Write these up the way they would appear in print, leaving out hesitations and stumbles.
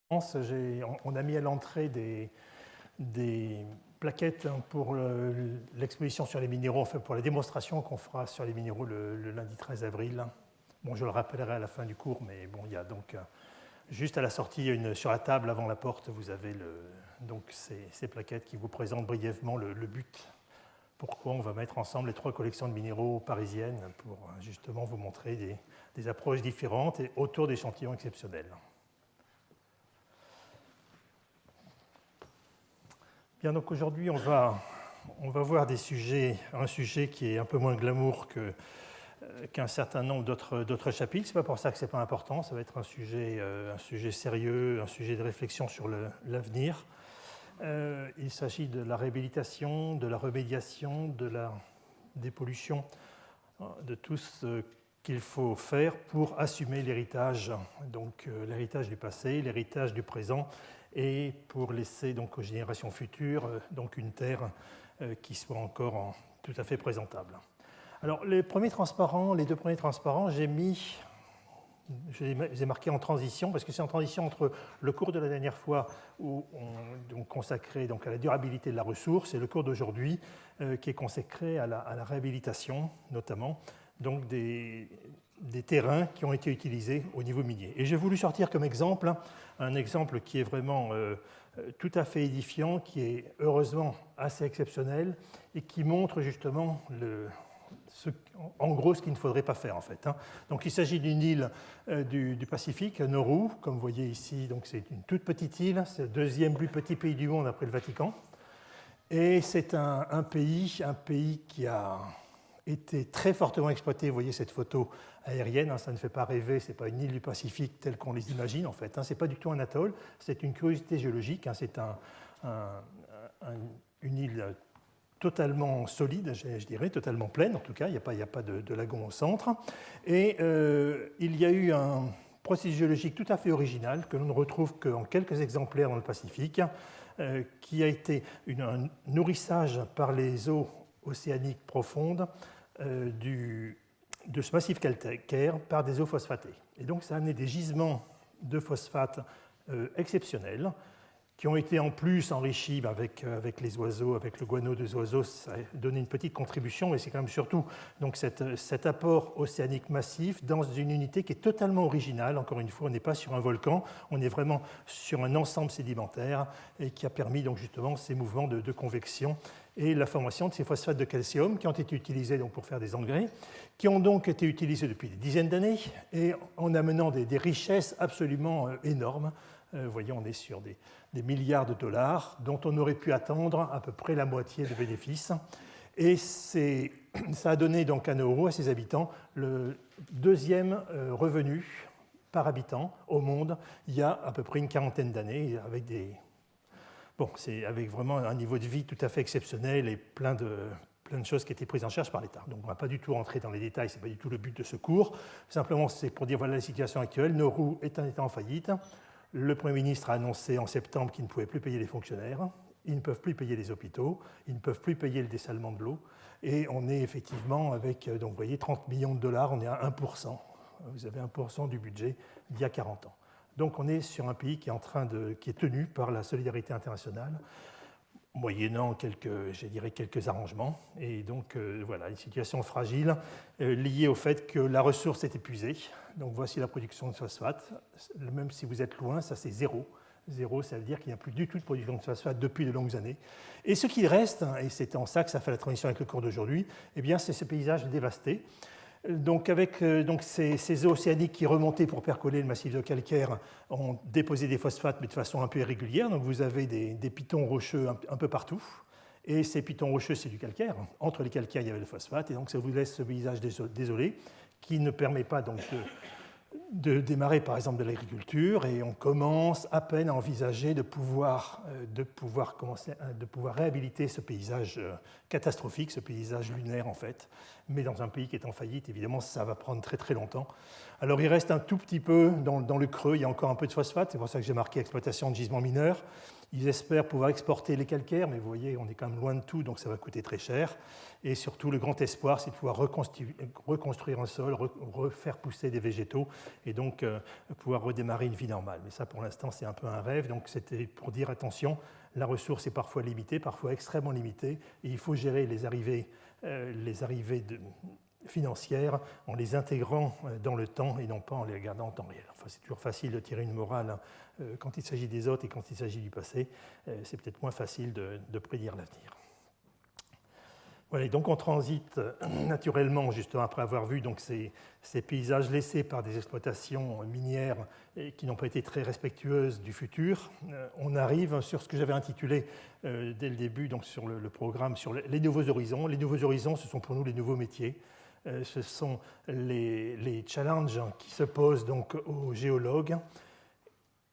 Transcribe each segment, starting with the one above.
On a mis à l'entrée des plaquettes pour l'exposition sur les minéraux, enfin pour la démonstration qu'on fera sur les minéraux le lundi 13 avril. Bon, je le rappellerai à la fin du cours, mais bon, il y a donc juste à la sortie, sur la table avant la porte, vous avez donc ces plaquettes qui vous présentent brièvement le but. Pourquoi on va mettre ensemble les 3 collections de minéraux parisiennes pour justement vous montrer des approches différentes et autour d'échantillons exceptionnels. Bien, donc aujourd'hui, on va voir un sujet qui est un peu moins glamour qu'un certain nombre d'autres chapitres. Ce n'est pas pour ça que ce n'est pas important, ça va être un sujet sérieux, un sujet de réflexion sur l'avenir. Il s'agit de la réhabilitation, de la remédiation, de la dépollution, de tout ce qu'il faut faire pour assumer l'héritage, donc l'héritage du passé, l'héritage du présent, et pour laisser donc aux générations futures donc une terre qui soit encore tout à fait présentable. Alors les 2 premiers transparents, j'ai marqué en transition, parce que c'est en transition entre le cours de la dernière fois où on consacrait donc à la durabilité de la ressource et le cours d'aujourd'hui qui est consacré à la réhabilitation, notamment donc des terrains qui ont été utilisés au niveau minier. Et j'ai voulu sortir comme exemple un exemple qui est vraiment tout à fait édifiant, qui est heureusement assez exceptionnel et qui montre justement en gros ce qu'il ne faudrait pas faire en fait. Donc il s'agit d'une île du Pacifique, Nauru, comme vous voyez ici, donc c'est une toute petite île, c'est le 2e plus petit pays du monde après le Vatican. Et c'est un pays qui a été très fortement exploité. Vous voyez cette photo aérienne, ça ne fait pas rêver, ce n'est pas une île du Pacifique telle qu'on les imagine en fait. Ce n'est pas du tout un atoll, c'est une curiosité géologique, c'est une île totalement solide, je dirais, totalement pleine en tout cas, il n'y a pas de lagon au centre. Et il y a eu un processus géologique tout à fait original que l'on ne retrouve qu'en quelques exemplaires dans le Pacifique, qui a été un nourrissage par les eaux océaniques profondes de ce massif calcaire par des eaux phosphatées. Et donc ça a amené des gisements de phosphate exceptionnels qui ont été en plus enrichis avec les oiseaux, avec le guano des oiseaux, ça a donné une petite contribution, mais c'est quand même surtout donc cet apport océanique massif dans une unité qui est totalement originale. Encore une fois, on n'est pas sur un volcan, on est vraiment sur un ensemble sédimentaire et qui a permis donc justement ces mouvements de convection et la formation de ces phosphates de calcium qui ont été utilisés donc pour faire des engrais, qui ont donc été utilisés depuis des dizaines d'années et en amenant des richesses absolument énormes. Vous voyez, on est sur des milliards de dollars dont on aurait pu attendre à peu près la moitié de bénéfices. Et ça a donné donc à Nauru, à ses habitants, le 2e revenu par habitant au monde il y a à peu près une quarantaine d'années, avec vraiment un niveau de vie tout à fait exceptionnel et plein de choses qui étaient prises en charge par l'État. Donc on ne va pas du tout rentrer dans les détails, ce n'est pas du tout le but de ce cours. Simplement, c'est pour dire voilà la situation actuelle. Nauru est un État en faillite. Le Premier ministre a annoncé en septembre qu'il ne pouvait plus payer les fonctionnaires, ils ne peuvent plus payer les hôpitaux, ils ne peuvent plus payer le dessalement de l'eau. Et on est effectivement avec, donc vous voyez, 30 millions de dollars, on est à 1%. Vous avez 1% du budget d'il y a 40 ans. Donc on est sur un pays qui est tenu par la solidarité internationale, moyennant quelques arrangements. Et donc voilà, une situation fragile liée au fait que la ressource est épuisée. Donc voici la production de phosphate. Même si vous êtes loin, ça c'est zéro. Zéro, ça veut dire qu'il n'y a plus du tout de production de phosphate depuis de longues années. Et ce qu'il reste, et c'est en ça que ça fait la transition avec le cours d'aujourd'hui, eh bien c'est ce paysage dévasté. Donc avec ces eaux océaniques qui remontaient pour percoler le massif de calcaire ont déposé des phosphates mais de façon un peu irrégulière. Donc vous avez des pitons rocheux un peu partout. Et ces pitons rocheux, c'est du calcaire. Entre les calcaires, il y avait le phosphate. Et donc ça vous laisse ce paysage désolé qui ne permet pas donc de démarrer par exemple de l'agriculture. Et on commence à peine à envisager de pouvoir réhabiliter ce paysage catastrophique, ce paysage lunaire en fait. Mais dans un pays qui est en faillite, évidemment, ça va prendre très très longtemps. Alors il reste un tout petit peu dans le creux, il y a encore un peu de phosphate, c'est pour ça que j'ai marqué exploitation de gisements mineurs. Ils espèrent pouvoir exporter les calcaires, mais vous voyez, on est quand même loin de tout, donc ça va coûter très cher. Et surtout, le grand espoir, c'est de pouvoir reconstruire un sol, refaire pousser des végétaux, et donc pouvoir redémarrer une vie normale. Mais ça, pour l'instant, c'est un peu un rêve, donc c'était pour dire, attention, la ressource est parfois limitée, parfois extrêmement limitée, et il faut gérer les arrivées financières en les intégrant dans le temps et non pas en les regardant en temps réel. Enfin, c'est toujours facile de tirer une morale quand il s'agit des autres et quand il s'agit du passé. C'est peut-être moins facile de prédire l'avenir. Voilà, donc on transite naturellement, justement après avoir vu donc, ces paysages laissés par des exploitations minières qui n'ont pas été très respectueuses du futur. On arrive sur ce que j'avais intitulé dès le début donc sur le programme sur les nouveaux horizons. Les nouveaux horizons, ce sont pour nous les nouveaux métiers. Ce sont les challenges qui se posent donc aux géologues.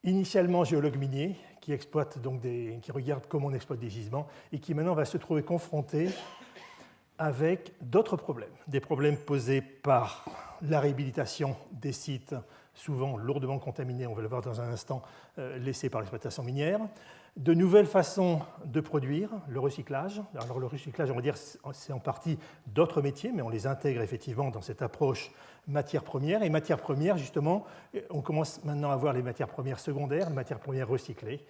Initialement géologues miniers qui exploitent donc qui regardent comment on exploite des gisements et qui maintenant va se trouver confrontés avec d'autres problèmes, des problèmes posés par la réhabilitation des sites souvent lourdement contaminés, on va le voir dans un instant, laissés par l'exploitation minière, de nouvelles façons de produire, le recyclage. Alors le recyclage, on va dire, c'est en partie d'autres métiers, mais on les intègre effectivement dans cette approche matières premières. Et matières premières, justement, on commence maintenant à voir les matières premières secondaires, les matières premières recyclées,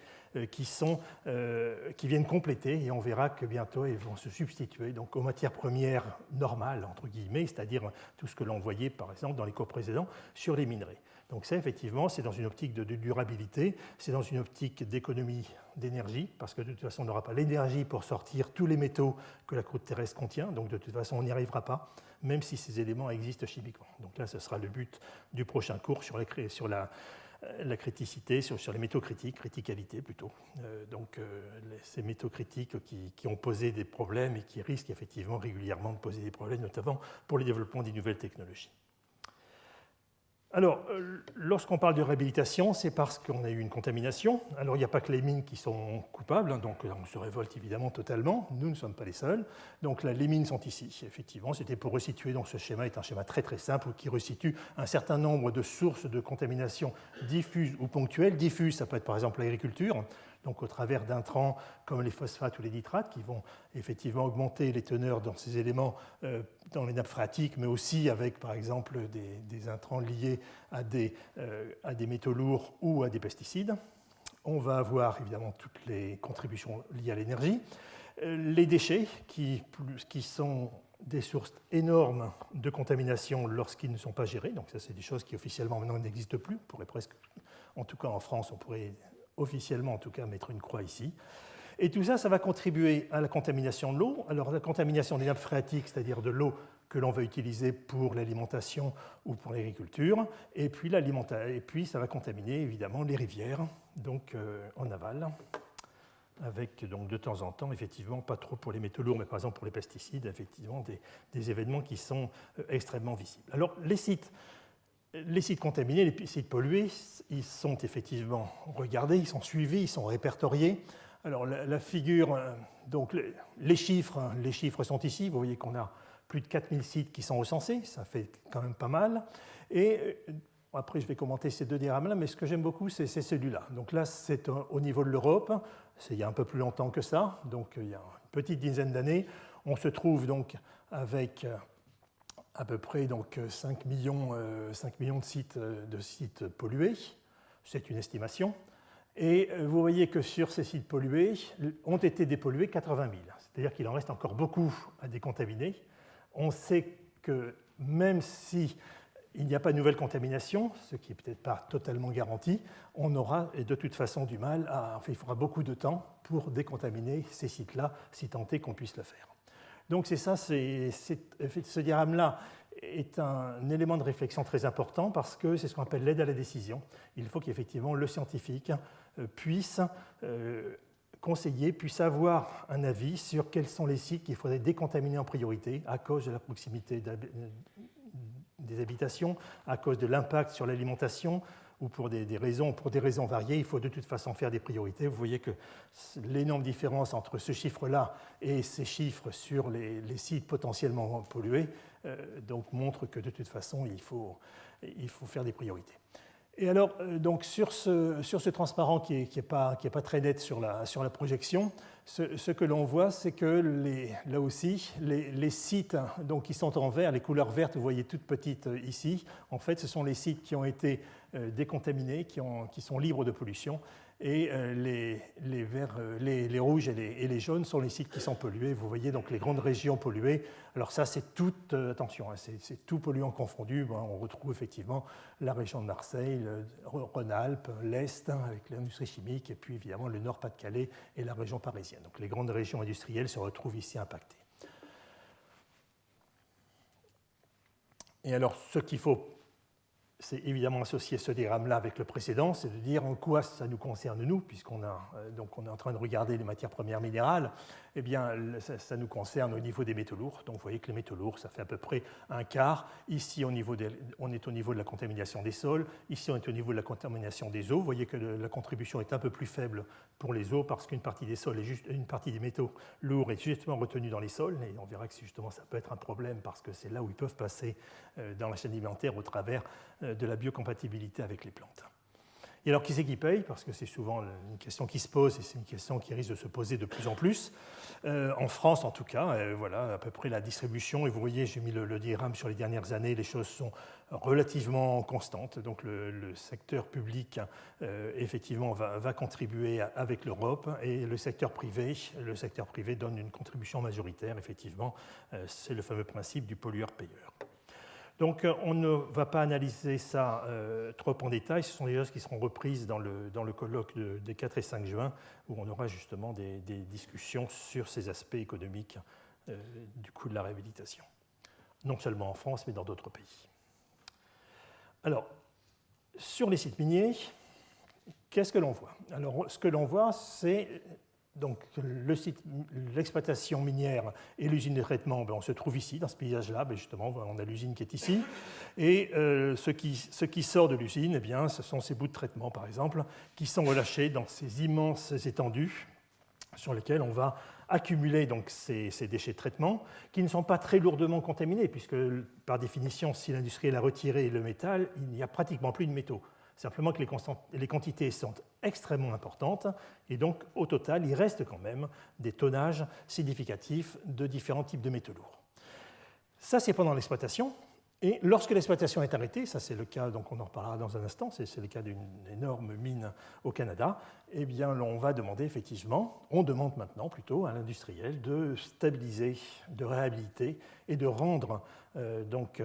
qui viennent compléter, et on verra que bientôt elles vont se substituer donc, aux matières premières normales, entre guillemets, c'est-à-dire tout ce que l'on voyait, par exemple, dans les cours précédents, sur les minerais. Donc ça, effectivement, c'est dans une optique de durabilité, c'est dans une optique d'économie d'énergie, parce que de toute façon, on n'aura pas l'énergie pour sortir tous les métaux que la croûte terrestre contient, donc de toute façon, on n'y arrivera pas, même si ces éléments existent chimiquement. Donc là, ce sera le but du prochain cours sur la criticité, sur les métaux critiques, criticalité plutôt. Ces métaux critiques qui ont posé des problèmes et qui risquent effectivement régulièrement de poser des problèmes, notamment pour le développement des nouvelles technologies. Alors, lorsqu'on parle de réhabilitation, c'est parce qu'on a eu une contamination. Alors, il n'y a pas que les mines qui sont coupables, hein, donc on se révolte évidemment totalement. Nous ne sommes pas les seuls. Donc, là, les mines sont ici. Effectivement, c'était pour resituer. Donc, ce schéma est un schéma très très simple qui resitue un certain nombre de sources de contamination diffuses ou ponctuelles. Diffuses, ça peut être par exemple l'agriculture, donc au travers d'intrants comme les phosphates ou les nitrates qui vont effectivement augmenter les teneurs dans ces éléments dans les nappes phréatiques, mais aussi avec par exemple des intrants liés à des métaux lourds ou à des pesticides. On va avoir évidemment toutes les contributions liées à l'énergie. Les déchets qui sont des sources énormes de contamination lorsqu'ils ne sont pas gérés. Donc ça, c'est des choses qui officiellement maintenant n'existent plus. On pourrait presque, en tout cas en France, on pourrait officiellement en tout cas mettre une croix ici. Et tout ça, ça va contribuer à la contamination de l'eau. Alors la contamination des nappes phréatiques, c'est-à-dire de l'eau que l'on va utiliser pour l'alimentation ou pour l'agriculture, et puis ça va contaminer évidemment les rivières, donc en aval, avec donc de temps en temps, effectivement, pas trop pour les métaux lourds, mais par exemple pour les pesticides, effectivement des événements qui sont extrêmement visibles. Alors les sites contaminés, les sites pollués, ils sont effectivement regardés, ils sont suivis, ils sont répertoriés. Alors la figure, donc les chiffres sont ici. Vous voyez qu'on a plus de 4000 sites qui sont recensés, ça fait quand même pas mal. Et après, je vais commenter ces deux diagrammes-là, mais ce que j'aime beaucoup, c'est celui-là. Donc là, c'est au niveau de l'Europe, c'est il y a un peu plus longtemps que ça, donc il y a une petite dizaine d'années. On se trouve donc avec à peu près donc, 5 millions de sites pollués. C'est une estimation. Et vous voyez que sur ces sites pollués, ont été dépollués 80 000. C'est-à-dire qu'il en reste encore beaucoup à décontaminer. On sait que même si il n'y a pas de nouvelle contamination, ce qui n'est peut-être pas totalement garanti, on aura de toute façon du mal il faudra beaucoup de temps pour décontaminer ces sites-là, si tant est qu'on puisse le faire. Donc c'est ça, ce diagramme-là est un élément de réflexion très important parce que c'est ce qu'on appelle l'aide à la décision. Il faut qu'effectivement le scientifique puisse conseiller, puisse avoir un avis sur quels sont les sites qu'il faudrait décontaminer en priorité à cause de la proximité des habitations, à cause de l'impact sur l'alimentation ou pour des raisons variées. Il faut de toute façon faire des priorités. Vous voyez que l'énorme différence entre ce chiffre-là et ces chiffres sur les sites potentiellement pollués donc montre que de toute façon, il faut faire des priorités. Et alors, donc sur ce transparent qui est pas très net sur la projection, ce que l'on voit, c'est que là aussi, les sites donc, qui sont en vert, les couleurs vertes, vous voyez toutes petites ici, en fait, ce sont les sites qui ont été décontaminés, qui sont libres de pollution, et les verts, les rouges et les jaunes sont les sites qui sont pollués. Vous voyez donc les grandes régions polluées. Alors ça, c'est tout, attention, hein, c'est tout polluant confondu. Bon, on retrouve effectivement la région de Marseille, le Rhône-Alpes, l'Est hein, avec l'industrie chimique, et puis évidemment le Nord-Pas-de-Calais et la région parisienne. Donc les grandes régions industrielles se retrouvent ici impactées. Et alors, ce qu'il faut, c'est évidemment associer ce diagramme-là avec le précédent, c'est de dire en quoi ça nous concerne nous, puisqu'on on est en train de regarder les matières premières minérales. Eh bien, ça nous concerne au niveau des métaux lourds. Donc, vous voyez que les métaux lourds, ça fait à peu près un quart. Ici, on est au niveau de la contamination des sols. Ici, on est au niveau de la contamination des eaux. Vous voyez que la contribution est un peu plus faible pour les eaux parce qu'une partie des sols, une partie des métaux lourds est justement retenue dans les sols. Et on verra que justement, ça peut être un problème parce que c'est là où ils peuvent passer dans la chaîne alimentaire au travers de la biocompatibilité avec les plantes. Et alors, qui c'est qui paye? Parce que c'est souvent une question qui se pose et c'est une question qui risque de se poser de plus en plus. En France, en tout cas, voilà à peu près la distribution. Et vous voyez, j'ai mis le diagramme sur les dernières années, les choses sont relativement constantes. Donc, le secteur public, effectivement, va contribuer avec l'Europe et le secteur privé donne une contribution majoritaire, effectivement. C'est le fameux principe du pollueur-payeur. Donc, on ne va pas analyser ça trop en détail. Ce sont des choses qui seront reprises dans le colloque des 4 et 5 juin, où on aura justement des discussions sur ces aspects économiques du coût de la réhabilitation. Non seulement en France, mais dans d'autres pays. Alors, sur les sites miniers, qu'est-ce que l'on voit? Alors, ce que l'on voit, c'est donc l'exploitation minière et l'usine de traitement, on se trouve ici, dans ce paysage-là. Justement, on a l'usine qui est ici. Et ce qui sort de l'usine, eh bien, ce sont ces bouts de traitement, par exemple, qui sont relâchés dans ces immenses étendues sur lesquelles on va accumuler donc, ces déchets de traitement, qui ne sont pas très lourdement contaminés, puisque, par définition, si l'industriel a retiré le métal, il n'y a pratiquement plus de métaux. Simplement que les quantités sont extrêmement importantes et donc au total, il reste quand même des tonnages significatifs de différents types de métaux lourds. Ça, c'est pendant l'exploitation. Et lorsque l'exploitation est arrêtée, ça c'est le cas, donc on en reparlera dans un instant, c'est le cas d'une énorme mine au Canada, eh bien on va demander effectivement, on demande maintenant plutôt à l'industriel de stabiliser, de réhabiliter et de rendre donc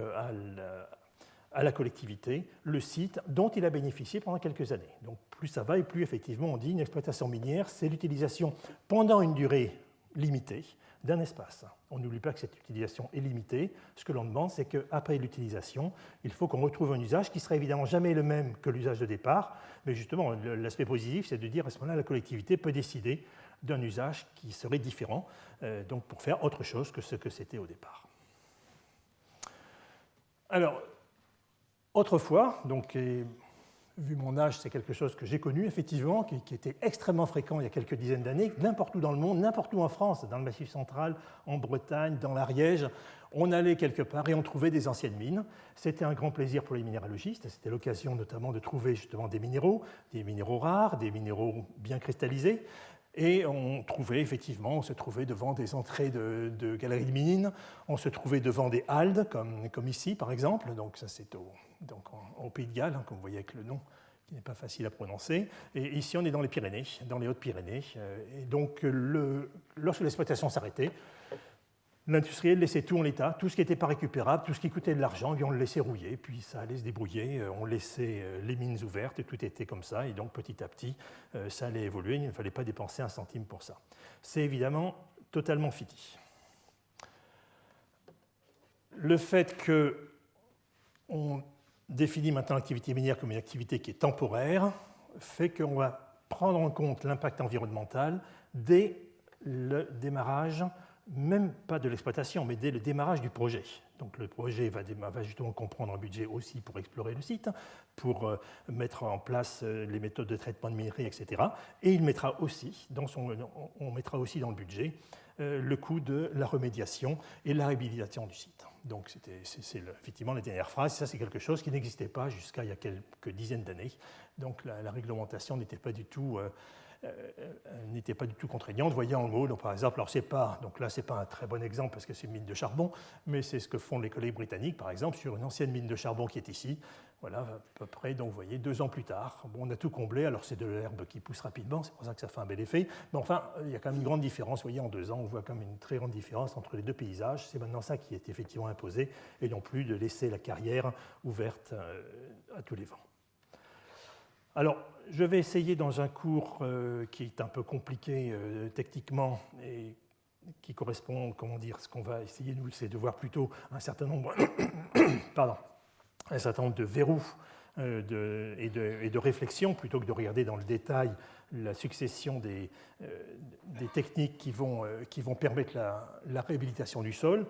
à la collectivité le site dont il a bénéficié pendant quelques années. Donc plus ça va et plus effectivement on dit une exploitation minière, c'est l'utilisation pendant une durée limitée d'un espace. On n'oublie pas que cette utilisation est limitée. Ce que l'on demande, c'est qu'après l'utilisation, il faut qu'on retrouve un usage qui sera évidemment jamais le même que l'usage de départ, mais justement l'aspect positif, c'est de dire à ce moment-là, la collectivité peut décider d'un usage qui serait différent, donc pour faire autre chose que ce que c'était au départ. Alors, autrefois, donc, vu mon âge, c'est quelque chose que j'ai connu, effectivement, qui était extrêmement fréquent il y a quelques dizaines d'années, n'importe où dans le monde, n'importe où en France, dans le Massif central, en Bretagne, dans l'Ariège, on allait quelque part et on trouvait des anciennes mines. C'était un grand plaisir pour les minéralogistes, c'était l'occasion notamment de trouver justement des minéraux rares, des minéraux bien cristallisés. Et on se trouvait devant des entrées de galeries de mines, on se trouvait devant des haldes, comme ici par exemple, donc ça c'est au Pays de Galles, hein, comme vous voyez avec le nom qui n'est pas facile à prononcer. Et ici on est dans les Pyrénées, dans les Hautes-Pyrénées. Et donc lorsque l'exploitation s'arrêtait, l'industriel laissait tout en l'état, tout ce qui n'était pas récupérable, tout ce qui coûtait de l'argent, on le laissait rouiller, puis ça allait se débrouiller, on laissait les mines ouvertes, et tout était comme ça, et donc petit à petit, ça allait évoluer, il ne fallait pas dépenser un centime pour ça. C'est évidemment totalement fini. Le fait qu'on définit maintenant l'activité minière comme une activité qui est temporaire fait qu'on va prendre en compte l'impact environnemental dès le démarrage, même pas de l'exploitation, mais dès le démarrage du projet. Donc le projet va justement comprendre un budget aussi pour explorer le site, pour mettre en place les méthodes de traitement de minerais, etc. Et il mettra aussi on mettra aussi dans le budget le coût de la remédiation et la réhabilitation du site. Donc c'est effectivement la dernière phrase. Ça, c'est quelque chose qui n'existait pas jusqu'à il y a quelques dizaines d'années. Donc la réglementation n'était pas du tout contraignante. Vous voyez en haut, donc par exemple, alors donc là, c'est pas un très bon exemple parce que c'est une mine de charbon, mais c'est ce que font les collègues britanniques, par exemple, sur une ancienne mine de charbon qui est ici. Voilà, à peu près, donc vous voyez, 2 ans plus tard. Bon, on a tout comblé, alors c'est de l'herbe qui pousse rapidement, c'est pour ça que ça fait un bel effet. Mais enfin, il y a quand même une grande différence. Vous voyez, en 2 ans, on voit quand même une très grande différence entre les deux paysages. C'est maintenant ça qui est effectivement imposé, et non plus de laisser la carrière ouverte à tous les vents. Alors, je vais essayer dans un cours qui est un peu compliqué techniquement et qui correspond, comment dire, ce qu'on va essayer, nous, c'est de voir plutôt un certain nombre, un certain nombre de verrous et de réflexions, plutôt que de regarder dans le détail la succession des techniques qui vont permettre la réhabilitation du sol.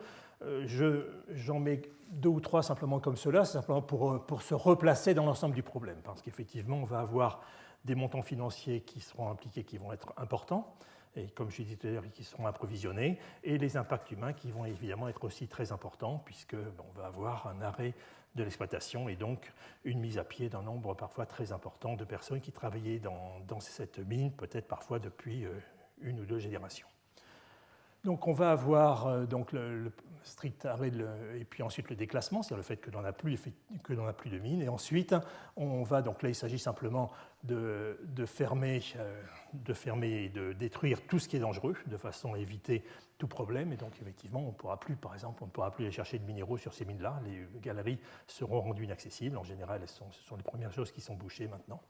J'en mets 2 ou 3 simplement comme cela, simplement pour se replacer dans l'ensemble du problème, parce qu'effectivement, on va avoir des montants financiers qui seront impliqués, qui vont être importants, et comme je disais tout à l'heure, qui seront approvisionnés, et les impacts humains qui vont évidemment être aussi très importants, puisque on va avoir un arrêt de l'exploitation et donc une mise à pied d'un nombre parfois très important de personnes qui travaillaient dans cette mine, peut-être parfois depuis 1 ou 2 générations. Donc on va avoir donc le strict arrêt et puis ensuite le déclassement, c'est-à-dire le fait que l'on n'a plus de mine. Et ensuite, on va donc là, il s'agit simplement de fermer et de détruire tout ce qui est dangereux, de façon à éviter tout problème. Et donc effectivement, on ne pourra plus, par exemple, aller chercher de minéraux sur ces mines-là. Les galeries seront rendues inaccessibles. En général, ce sont les premières choses qui sont bouchées maintenant.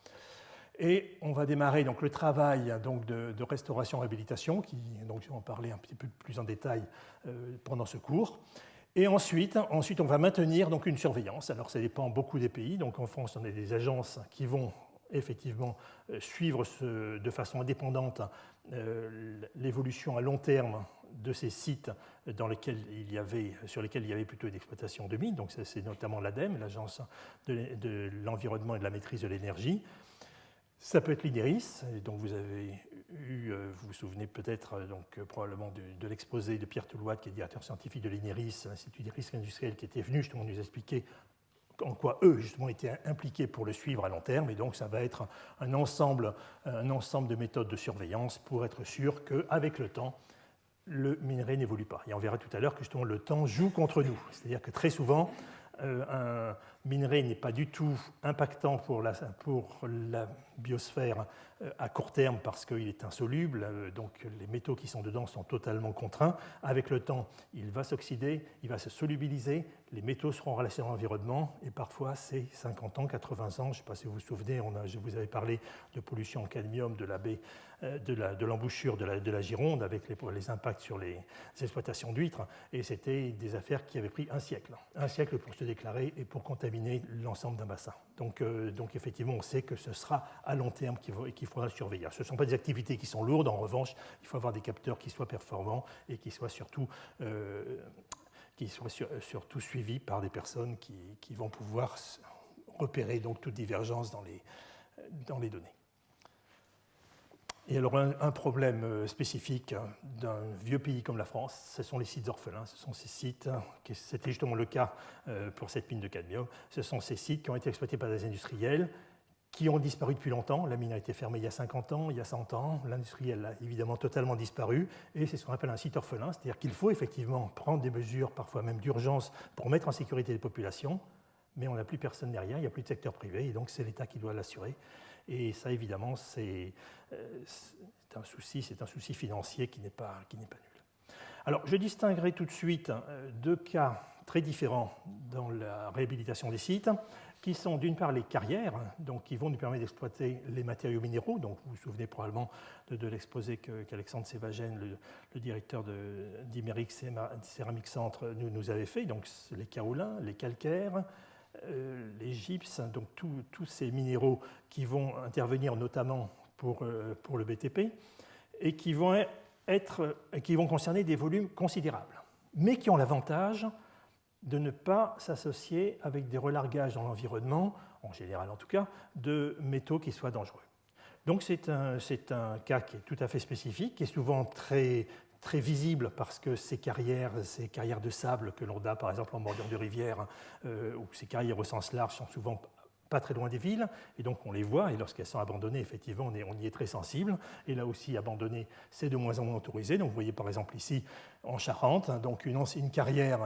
Et on va démarrer donc le travail donc de restauration-réhabilitation, donc je vais en parler un petit peu plus en détail pendant ce cours. Et ensuite, on va maintenir donc une surveillance. Alors ça dépend beaucoup des pays. Donc en France, on a des agences qui vont effectivement suivre de façon indépendante l'évolution à long terme de ces sites sur lesquels il y avait plutôt une exploitation de mines. Donc c'est notamment l'ADEME, l'Agence de l'environnement et de la maîtrise de l'énergie. Ça peut être l'INERIS, donc vous vous souvenez peut-être probablement de l'exposé de Pierre Touloat, qui est directeur scientifique de l'INERIS, l'Institut des risques industriels, qui était venu justement nous expliquer en quoi eux justement étaient impliqués pour le suivre à long terme. Et donc ça va être un ensemble de méthodes de surveillance pour être sûr qu'avec le temps, le minerai n'évolue pas. Et on verra tout à l'heure que justement le temps joue contre nous. C'est-à-dire que très souvent, un minerai n'est pas du tout impactant pour la biosphère à court terme parce qu'il est insoluble, donc les métaux qui sont dedans sont totalement contraints. Avec le temps, il va s'oxyder, il va se solubiliser, les métaux seront relâchés dans l'environnement et parfois c'est 50 ans, 80 ans. Je ne sais pas si vous vous souvenez, je vous avais parlé de pollution en cadmium de la baie, de l'embouchure de la Gironde avec les impacts sur les exploitations d'huîtres, et c'était des affaires qui avaient pris un siècle pour se déclarer et pour contaminer l'ensemble d'un bassin. Donc effectivement, on sait que ce sera à long terme qu'il faudra surveiller. Ce ne sont pas des activités qui sont lourdes, en revanche, il faut avoir des capteurs qui soient performants et qui soient surtout suivis par des personnes qui vont pouvoir repérer donc toute divergence dans les données. Et alors un problème spécifique d'un vieux pays comme la France, ce sont les sites orphelins. Ce sont ces sites, c'était justement le cas pour cette mine de cadmium, ce sont ces sites qui ont été exploités par des industriels qui ont disparu depuis longtemps. La mine a été fermée il y a 50 ans, il y a 100 ans. L'industriel a évidemment totalement disparu. Et c'est ce qu'on appelle un site orphelin, c'est-à-dire qu'il faut effectivement prendre des mesures, parfois même d'urgence, pour mettre en sécurité les populations, mais on n'a plus personne derrière, il n'y a plus de secteur privé, et donc c'est l'État qui doit l'assurer. Et ça, évidemment, c'est un souci financier qui n'est pas nul. Alors, je distinguerai tout de suite 2 cas très différents dans la réhabilitation des sites, qui sont d'une part les carrières, donc qui vont nous permettre d'exploiter les matériaux minéraux. Donc, vous vous souvenez probablement de l'exposé qu'Alexandre Sévagène, le directeur d'Imeric Ceramic Centre, nous avait fait. Donc, les kaolins, les calcaires, les gypses, donc tous ces minéraux qui vont intervenir notamment pour le BTP et qui vont concerner des volumes considérables, mais qui ont l'avantage de ne pas s'associer avec des relargages dans l'environnement, en général en tout cas, de métaux qui soient dangereux. Donc c'est un cas qui est tout à fait spécifique, qui est souvent très très visible parce que ces carrières de sable que l'on a par exemple en bordure de rivière, ou ces carrières au sens large sont souvent pas très loin des villes, et donc on les voit, et lorsqu'elles sont abandonnées, effectivement, on y est très sensible. Et là aussi, abandonné, c'est de moins en moins autorisé. Donc vous voyez par exemple ici, en Charente, donc une carrière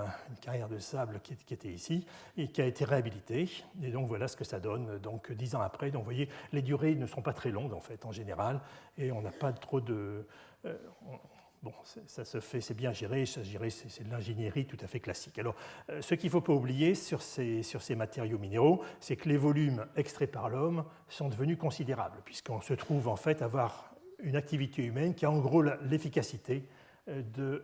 de sable qui était ici, et qui a été réhabilitée. Et donc voilà ce que ça donne, donc 10 ans après. Donc vous voyez, les durées ne sont pas très longues, en fait, en général, et on n'a pas trop de... Bon, ça se fait, c'est bien géré, c'est de l'ingénierie tout à fait classique. Alors, ce qu'il ne faut pas oublier sur ces matériaux minéraux, c'est que les volumes extraits par l'homme sont devenus considérables, puisqu'on se trouve en fait avoir une activité humaine qui a en gros l'efficacité de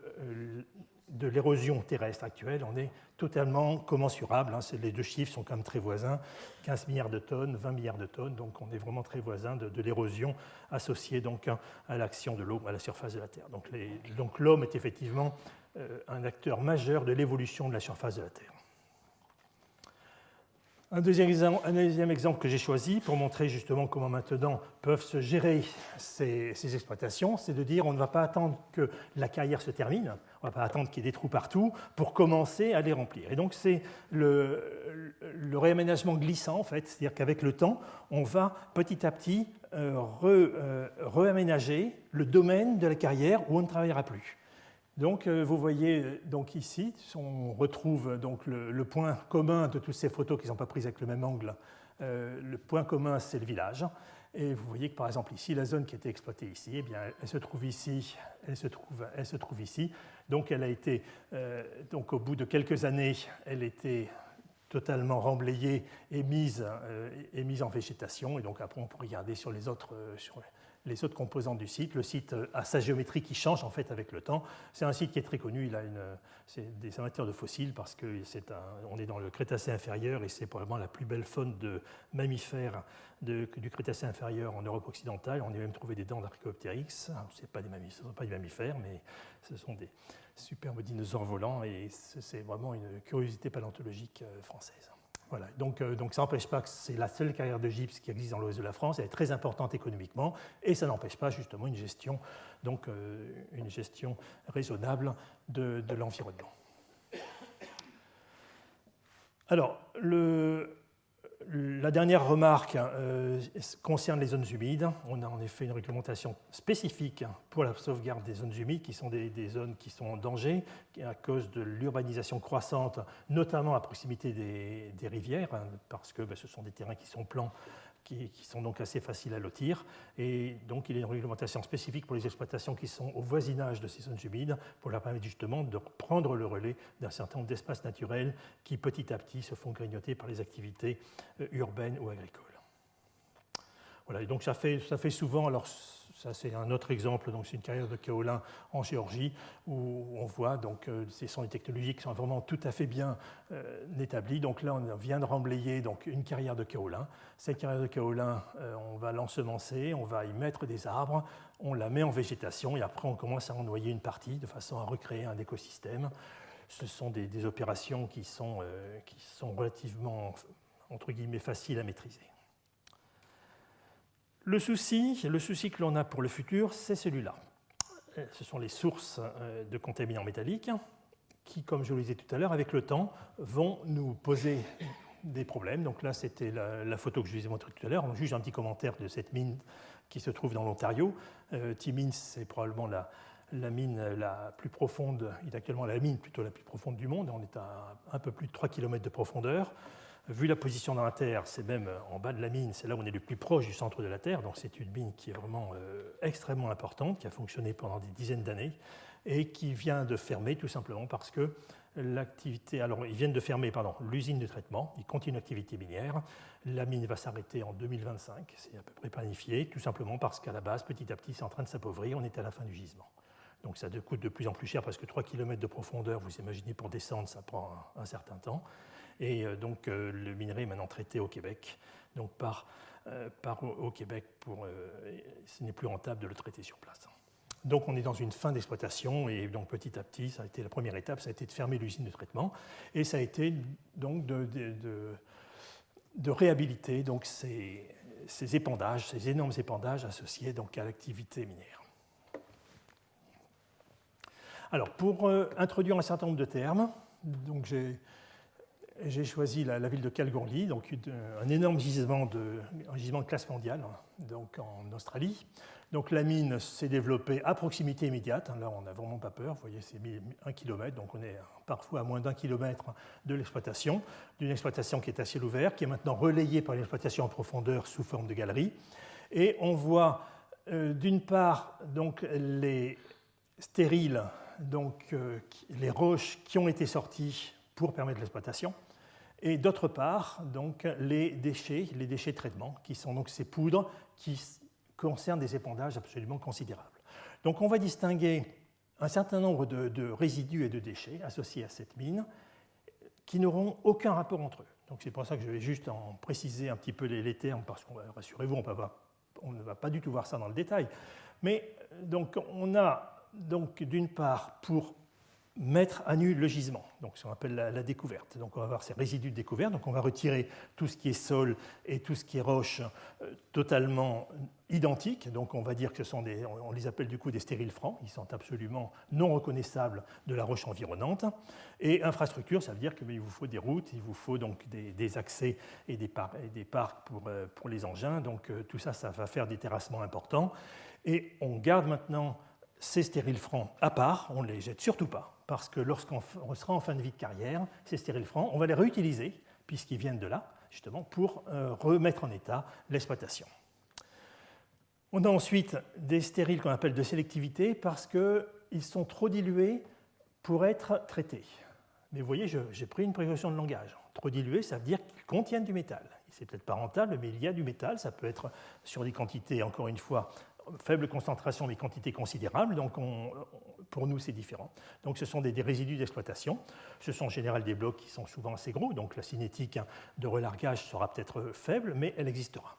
l'érosion terrestre actuelle. On est totalement commensurable, hein, les deux chiffres sont quand même très voisins, 15 milliards de tonnes, 20 milliards de tonnes, donc on est vraiment très voisins de l'érosion associée donc à l'action de l'eau à la surface de la Terre. Donc l'homme est effectivement un acteur majeur de l'évolution de la surface de la Terre. Un deuxième exemple que j'ai choisi pour montrer justement comment maintenant peuvent se gérer ces exploitations, c'est de dire on ne va pas attendre que la carrière se termine, on ne va pas attendre qu'il y ait des trous partout pour commencer à les remplir. Et donc c'est le réaménagement glissant en fait, c'est-à-dire qu'avec le temps, on va petit à petit réaménager le domaine de la carrière où on ne travaillera plus. Donc, vous voyez donc ici, on retrouve donc le point commun de toutes ces photos qui ne sont pas prises avec le même angle. Le point commun, c'est le village. Et vous voyez que, par exemple, ici, la zone qui a été exploitée ici, eh bien, elle se trouve ici, elle se trouve ici. Donc, elle a été, donc, au bout de quelques années, elle était totalement remblayée et mise en végétation. Et donc, après, on peut regarder sur les autres composantes du site. Le site a sa géométrie qui change en fait avec le temps. C'est un site qui est très connu. C'est des amateurs de fossiles parce qu'on est dans le Crétacé inférieur et c'est probablement la plus belle faune de mammifères du Crétacé inférieur en Europe occidentale. On y a même trouvé des dents d'Archaeopteryx. Ce ne sont pas des mammifères, mais ce sont des superbes dinosaures volants et c'est vraiment une curiosité paléontologique française. Voilà. Donc ça n'empêche pas que c'est la seule carrière de gypse qui existe dans l'ouest de la France, elle est très importante économiquement, et ça n'empêche pas justement une gestion raisonnable de l'environnement. Alors, la dernière remarque concerne les zones humides. On a en effet une réglementation spécifique pour la sauvegarde des zones humides, qui sont des zones qui sont en danger à cause de l'urbanisation croissante, notamment à proximité des rivières, parce que ce sont des terrains qui sont plans, qui sont donc assez faciles à lotir. Et donc il y a une réglementation spécifique pour les exploitations qui sont au voisinage de ces zones humides, pour leur permettre justement de prendre le relais d'un certain nombre d'espaces naturels qui petit à petit se font grignoter par les activités urbaines ou agricoles. Voilà, et donc ça fait souvent, alors ça c'est un autre exemple, donc c'est une carrière de kaolin en Géorgie où on voit donc ce sont des technologies qui sont vraiment tout à fait bien établies. Donc là on vient de remblayer donc une carrière de kaolin. Cette carrière de kaolin, on va l'ensemencer, on va y mettre des arbres, on la met en végétation et après on commence à en noyer une partie de façon à recréer un écosystème. Ce sont des opérations qui sont relativement entre guillemets faciles à maîtriser. Le souci que l'on a pour le futur, c'est celui-là. Ce sont les sources de contaminants métalliques qui, comme je vous le disais tout à l'heure, avec le temps, vont nous poser des problèmes. Donc là, c'était la photo que je vous ai montrée tout à l'heure. On juge un petit commentaire de cette mine qui se trouve dans l'Ontario. Timmins, c'est probablement la mine la plus profonde, il est actuellement la mine plutôt la plus profonde du monde. On est à un peu plus de 3 km de profondeur. Vu la position dans la Terre, c'est même en bas de la mine, c'est là où on est le plus proche du centre de la Terre, donc c'est une mine qui est vraiment extrêmement importante, qui a fonctionné pendant des dizaines d'années et qui vient de fermer tout simplement parce que l'activité... Alors, ils viennent de fermer l'usine de traitement, ils continuent l'activité minière, la mine va s'arrêter en 2025, c'est à peu près planifié, tout simplement parce qu'à la base, petit à petit, c'est en train de s'appauvrir, on est à la fin du gisement. Donc ça coûte de plus en plus cher parce que 3 km de profondeur, vous imaginez, pour descendre, ça prend un certain temps. Et donc le minerai est maintenant traité au Québec, donc au Québec, ce n'est plus rentable de le traiter sur place. Donc on est dans une fin d'exploitation et donc petit à petit, ça a été la première étape, ça a été de fermer l'usine de traitement et ça a été donc de réhabiliter donc ces épandages, ces énormes épandages associés donc à l'activité minière. Alors, pour introduire un certain nombre de termes, donc j'ai choisi la ville de Kalgoorlie, donc un énorme gisement de classe mondiale, donc en Australie. Donc la mine s'est développée à proximité immédiate. Là, on n'a vraiment pas peur. Vous voyez, c'est 1 km, donc on est parfois à moins d'1 kilomètre de l'exploitation, d'une exploitation qui est à ciel ouvert, qui est maintenant relayée par l'exploitation en profondeur sous forme de galeries. Et on voit d'une part donc, les stériles, donc les roches qui ont été sorties pour permettre l'exploitation, et d'autre part donc, les déchets de traitement, qui sont donc ces poudres qui concernent des épandages absolument considérables. Donc on va distinguer un certain nombre de résidus et de déchets associés à cette mine qui n'auront aucun rapport entre eux. Donc c'est pour ça que je vais juste en préciser un petit peu les termes, parce que rassurez-vous, on ne va pas du tout voir ça dans le détail. Mais donc on a donc d'une part pour mettre à nu le gisement, donc ce qu'on appelle la découverte. Donc on va avoir ces résidus de découverte, donc on va retirer tout ce qui est sol et tout ce qui est roche totalement identiques, donc on va dire que on les appelle du coup des stériles francs, ils sont absolument non reconnaissables de la roche environnante. Et infrastructure, ça veut dire qu'il vous faut des routes, il vous faut donc des accès et des parcs pour les engins, donc tout ça, ça va faire des terrassements importants. Et on garde maintenant ces stériles francs à part, on ne les jette surtout pas, parce que lorsqu'on sera en fin de vie de carrière, ces stériles francs, on va les réutiliser, puisqu'ils viennent de là, justement, pour remettre en état l'exploitation. On a ensuite des stériles qu'on appelle de sélectivité, parce qu'ils sont trop dilués pour être traités. Mais vous voyez, j'ai pris une précaution de langage. Trop dilués, ça veut dire qu'ils contiennent du métal. C'est peut-être pas rentable, mais il y a du métal, ça peut être sur des quantités, encore une fois, faible concentration, mais quantité considérable, donc pour nous c'est différent. Donc ce sont des résidus d'exploitation, ce sont en général des blocs qui sont souvent assez gros, donc la cinétique de relargage sera peut-être faible, mais elle existera.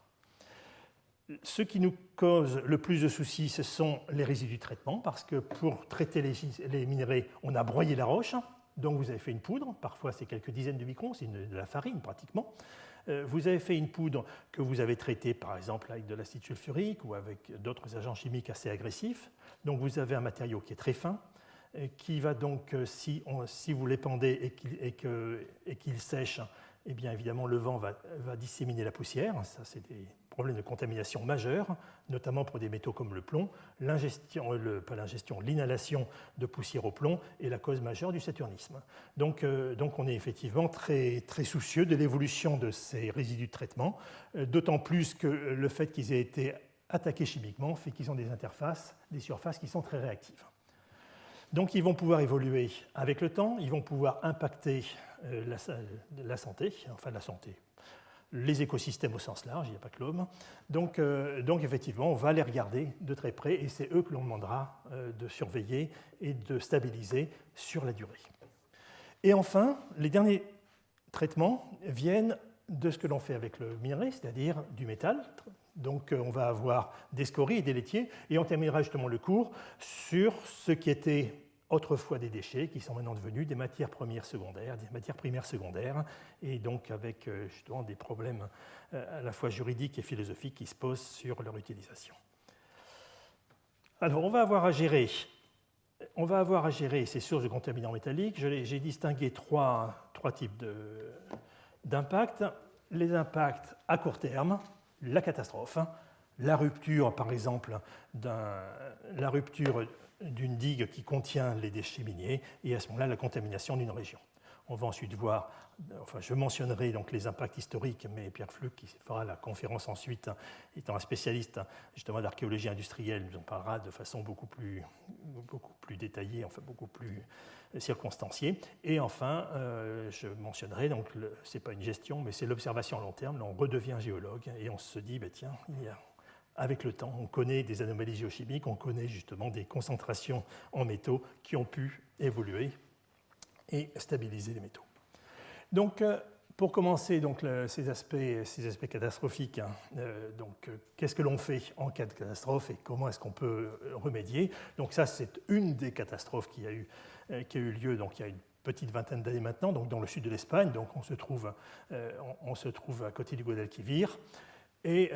Ce qui nous cause le plus de soucis, ce sont les résidus de traitement, parce que pour traiter les minerais, on a broyé la roche, donc vous avez fait une poudre, parfois c'est quelques dizaines de microns, c'est de la farine pratiquement. Vous avez fait une poudre que vous avez traitée par exemple avec de l'acide sulfurique ou avec d'autres agents chimiques assez agressifs. Donc vous avez un matériau qui est très fin, qui va donc, si vous l'épandez et qu'il sèche, eh bien évidemment le vent va disséminer la poussière. Ça, c'est des problèmes de contamination majeurs, notamment pour des métaux comme le plomb. L'inhalation de poussière au plomb est la cause majeure du saturnisme. Donc on est effectivement très, très soucieux de l'évolution de ces résidus de traitement, d'autant plus que le fait qu'ils aient été attaqués chimiquement fait qu'ils ont des interfaces, des surfaces qui sont très réactives. Donc ils vont pouvoir évoluer avec le temps, ils vont pouvoir impacter la santé, les écosystèmes au sens large, il n'y a pas que l'homme. Donc effectivement, on va les regarder de très près et c'est eux que l'on demandera de surveiller et de stabiliser sur la durée. Et enfin, les derniers traitements viennent de ce que l'on fait avec le minerai, c'est-à-dire du métal. Donc on va avoir des scories et des laitiers, et on terminera justement le cours sur ce qui était autrefois des déchets, qui sont maintenant devenus des matières premières secondaires, et donc avec justement des problèmes à la fois juridiques et philosophiques qui se posent sur leur utilisation. Alors on va avoir à gérer ces sources de contaminants métalliques. J'ai distingué trois types d'impacts. Les impacts à court terme, la catastrophe, la rupture, par exemple, d'une digue qui contient les déchets miniers, et à ce moment-là, la contamination d'une région. On va ensuite voir, je mentionnerai donc les impacts historiques, mais Pierre Fluck, qui fera la conférence ensuite, étant un spécialiste justement d'archéologie industrielle, nous en parlera de façon beaucoup plus détaillée, beaucoup plus circonstanciée. Et enfin, je mentionnerai, donc ce n'est pas une gestion, mais c'est l'observation à long terme. Là, on redevient géologue et on se dit, tiens, avec le temps, on connaît des anomalies géochimiques, on connaît justement des concentrations en métaux qui ont pu évoluer et stabiliser les métaux. Donc, pour commencer donc, ces aspects catastrophiques, qu'est-ce que l'on fait en cas de catastrophe et comment est-ce qu'on peut remédier? Donc ça, c'est une des catastrophes qui a eu lieu donc, il y a une petite vingtaine d'années maintenant, donc dans le sud de l'Espagne. Donc on se trouve à côté du Guadalquivir. Et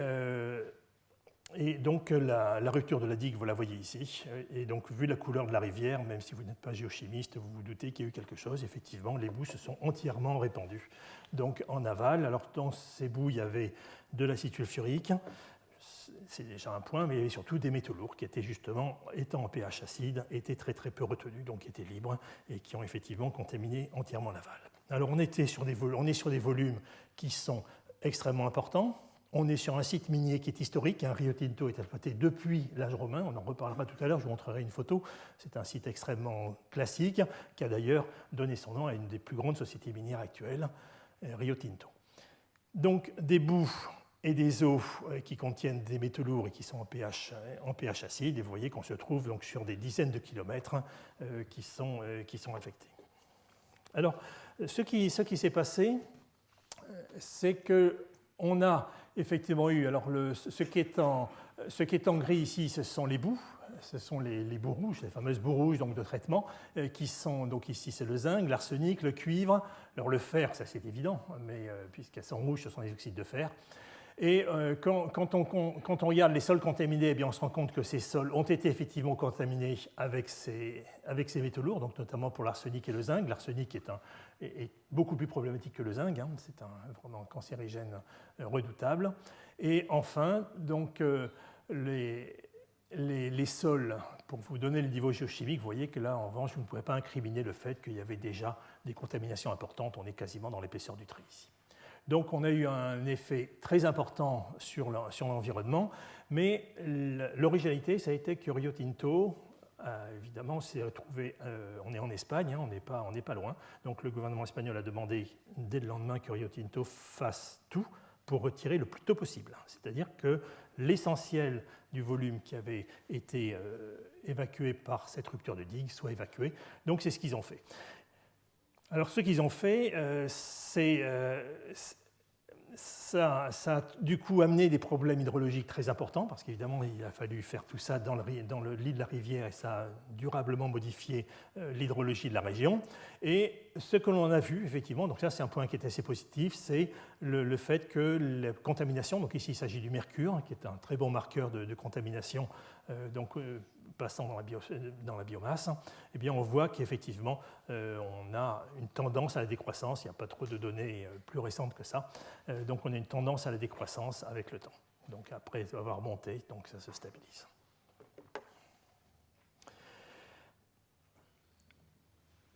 Et donc la rupture de la digue, vous la voyez ici. Et donc vu la couleur de la rivière, même si vous n'êtes pas géochimiste, vous vous doutez qu'il y a eu quelque chose. Effectivement, les boues se sont entièrement répandues. Donc en aval, alors dans ces boues, il y avait de l'acide sulfurique, c'est déjà un point, mais il y avait surtout des métaux lourds qui étaient justement, étant en pH acide, étaient très très peu retenus, donc étaient libres, et qui ont effectivement contaminé entièrement l'aval. Alors on est sur des volumes qui sont extrêmement importants. On est sur un site minier qui est historique. Rio Tinto est exploité depuis l'âge romain. On en reparlera tout à l'heure, je vous montrerai une photo. C'est un site extrêmement classique qui a d'ailleurs donné son nom à une des plus grandes sociétés minières actuelles, Rio Tinto. Donc des boues et des eaux qui contiennent des métaux lourds et qui sont en pH acide. Et vous voyez qu'on se trouve donc sur des dizaines de kilomètres qui sont affectés. Alors, ce qui s'est passé, c'est qu'on a effectivement eu, alors ce qui est en gris ici, ce sont les boues, ce sont les boues rouges, les fameuses boues rouges donc, de traitement, qui sont, donc ici c'est le zinc, l'arsenic, le cuivre, alors le fer, ça c'est évident, mais puisqu'elles sont rouges, ce sont les oxydes de fer. Et quand on regarde les sols contaminés, eh bien, on se rend compte que ces sols ont été effectivement contaminés avec ces métaux lourds, donc notamment pour l'arsenic et le zinc. L'arsenic est beaucoup plus problématique que le zinc, hein, c'est vraiment cancérigène redoutable. Et enfin, donc, les sols, pour vous donner le niveau géochimique, vous voyez que là, en revanche, vous ne pouvez pas incriminer le fait qu'il y avait déjà des contaminations importantes. On est quasiment dans l'épaisseur du trait ici. Donc on a eu un effet très important sur l'environnement, mais l'originalité, ça a été que Rio Tinto, évidemment, s'est retrouvé, on est en Espagne, hein, on n'est pas loin, donc le gouvernement espagnol a demandé dès le lendemain que Rio Tinto fasse tout pour retirer le plus tôt possible. C'est-à-dire que l'essentiel du volume qui avait été évacué par cette rupture de digue soit évacué, donc c'est ce qu'ils ont fait. Alors, ce qu'ils ont fait, ça a du coup amené des problèmes hydrologiques très importants, parce qu'évidemment, il a fallu faire tout ça dans le lit de la rivière, et ça a durablement modifié l'hydrologie de la région. Et ce que l'on a vu, effectivement, donc ça c'est un point qui est assez positif, c'est le fait que la contamination, donc ici il s'agit du mercure, qui est un très bon marqueur de contamination, passant dans la biomasse, eh bien on voit qu'effectivement on a une tendance à la décroissance, il n'y a pas trop de données plus récentes que ça, donc on a une tendance à la décroissance avec le temps. Donc après avoir monté, donc ça se stabilise.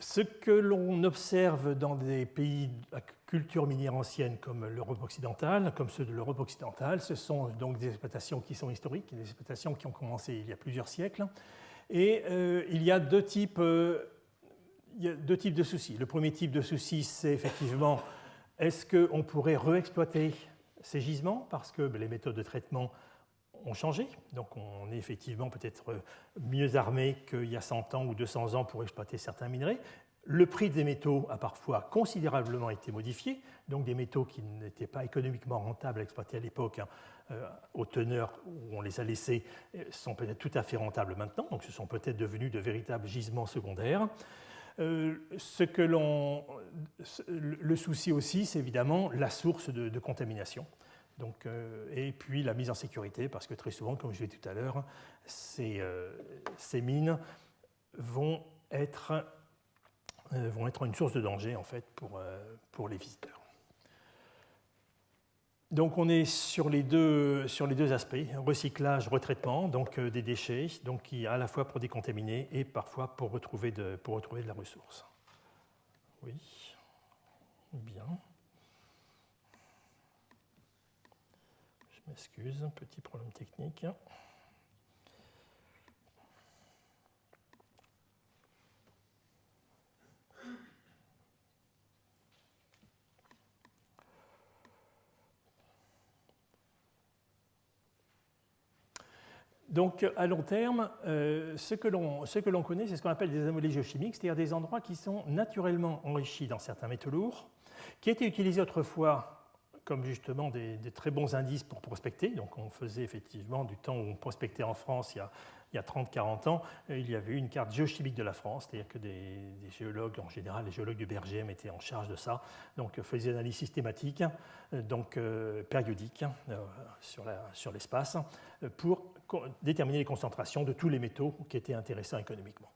Ce que l'on observe dans des pays à culture minière ancienne comme l'Europe occidentale, comme ceux de l'Europe occidentale, ce sont donc des exploitations qui sont historiques, des exploitations qui ont commencé il y a plusieurs siècles. Et il y a deux types de soucis. Le premier type de souci, c'est effectivement, est-ce qu'on pourrait réexploiter ces gisements parce que les méthodes de traitement ont changé, donc on est effectivement peut-être mieux armé qu'il y a 100 ans ou 200 ans pour exploiter certains minerais. Le prix des métaux a parfois considérablement été modifié, donc des métaux qui n'étaient pas économiquement rentables à exploiter à l'époque, aux teneurs où on les a laissés, sont peut-être tout à fait rentables maintenant, donc ce sont peut-être devenus de véritables gisements secondaires. Le souci aussi, c'est évidemment la source de contamination. Donc, et puis la mise en sécurité, parce que très souvent, comme je l'ai dit tout à l'heure, ces mines vont être une source de danger en fait, pour les visiteurs. Donc on est sur les deux aspects, recyclage, retraitement, donc des déchets, donc à la fois pour décontaminer et parfois pour retrouver de la ressource. Oui, bien. Je m'excuse, un petit problème technique. Donc, à long terme, ce que l'on connaît, c'est ce qu'on appelle des anomalies géochimiques, c'est-à-dire des endroits qui sont naturellement enrichis dans certains métaux lourds, qui étaient utilisés autrefois comme justement des très bons indices pour prospecter. Donc on faisait effectivement du temps où on prospectait en France, il y a il y a 30-40 ans, il y avait eu une carte géochimique de la France, c'est-à-dire que des géologues, en général, les géologues du BRGM étaient en charge de ça, donc faisaient des analyses systématiques, donc périodiques sur l'espace, pour déterminer les concentrations de tous les métaux qui étaient intéressants économiquement.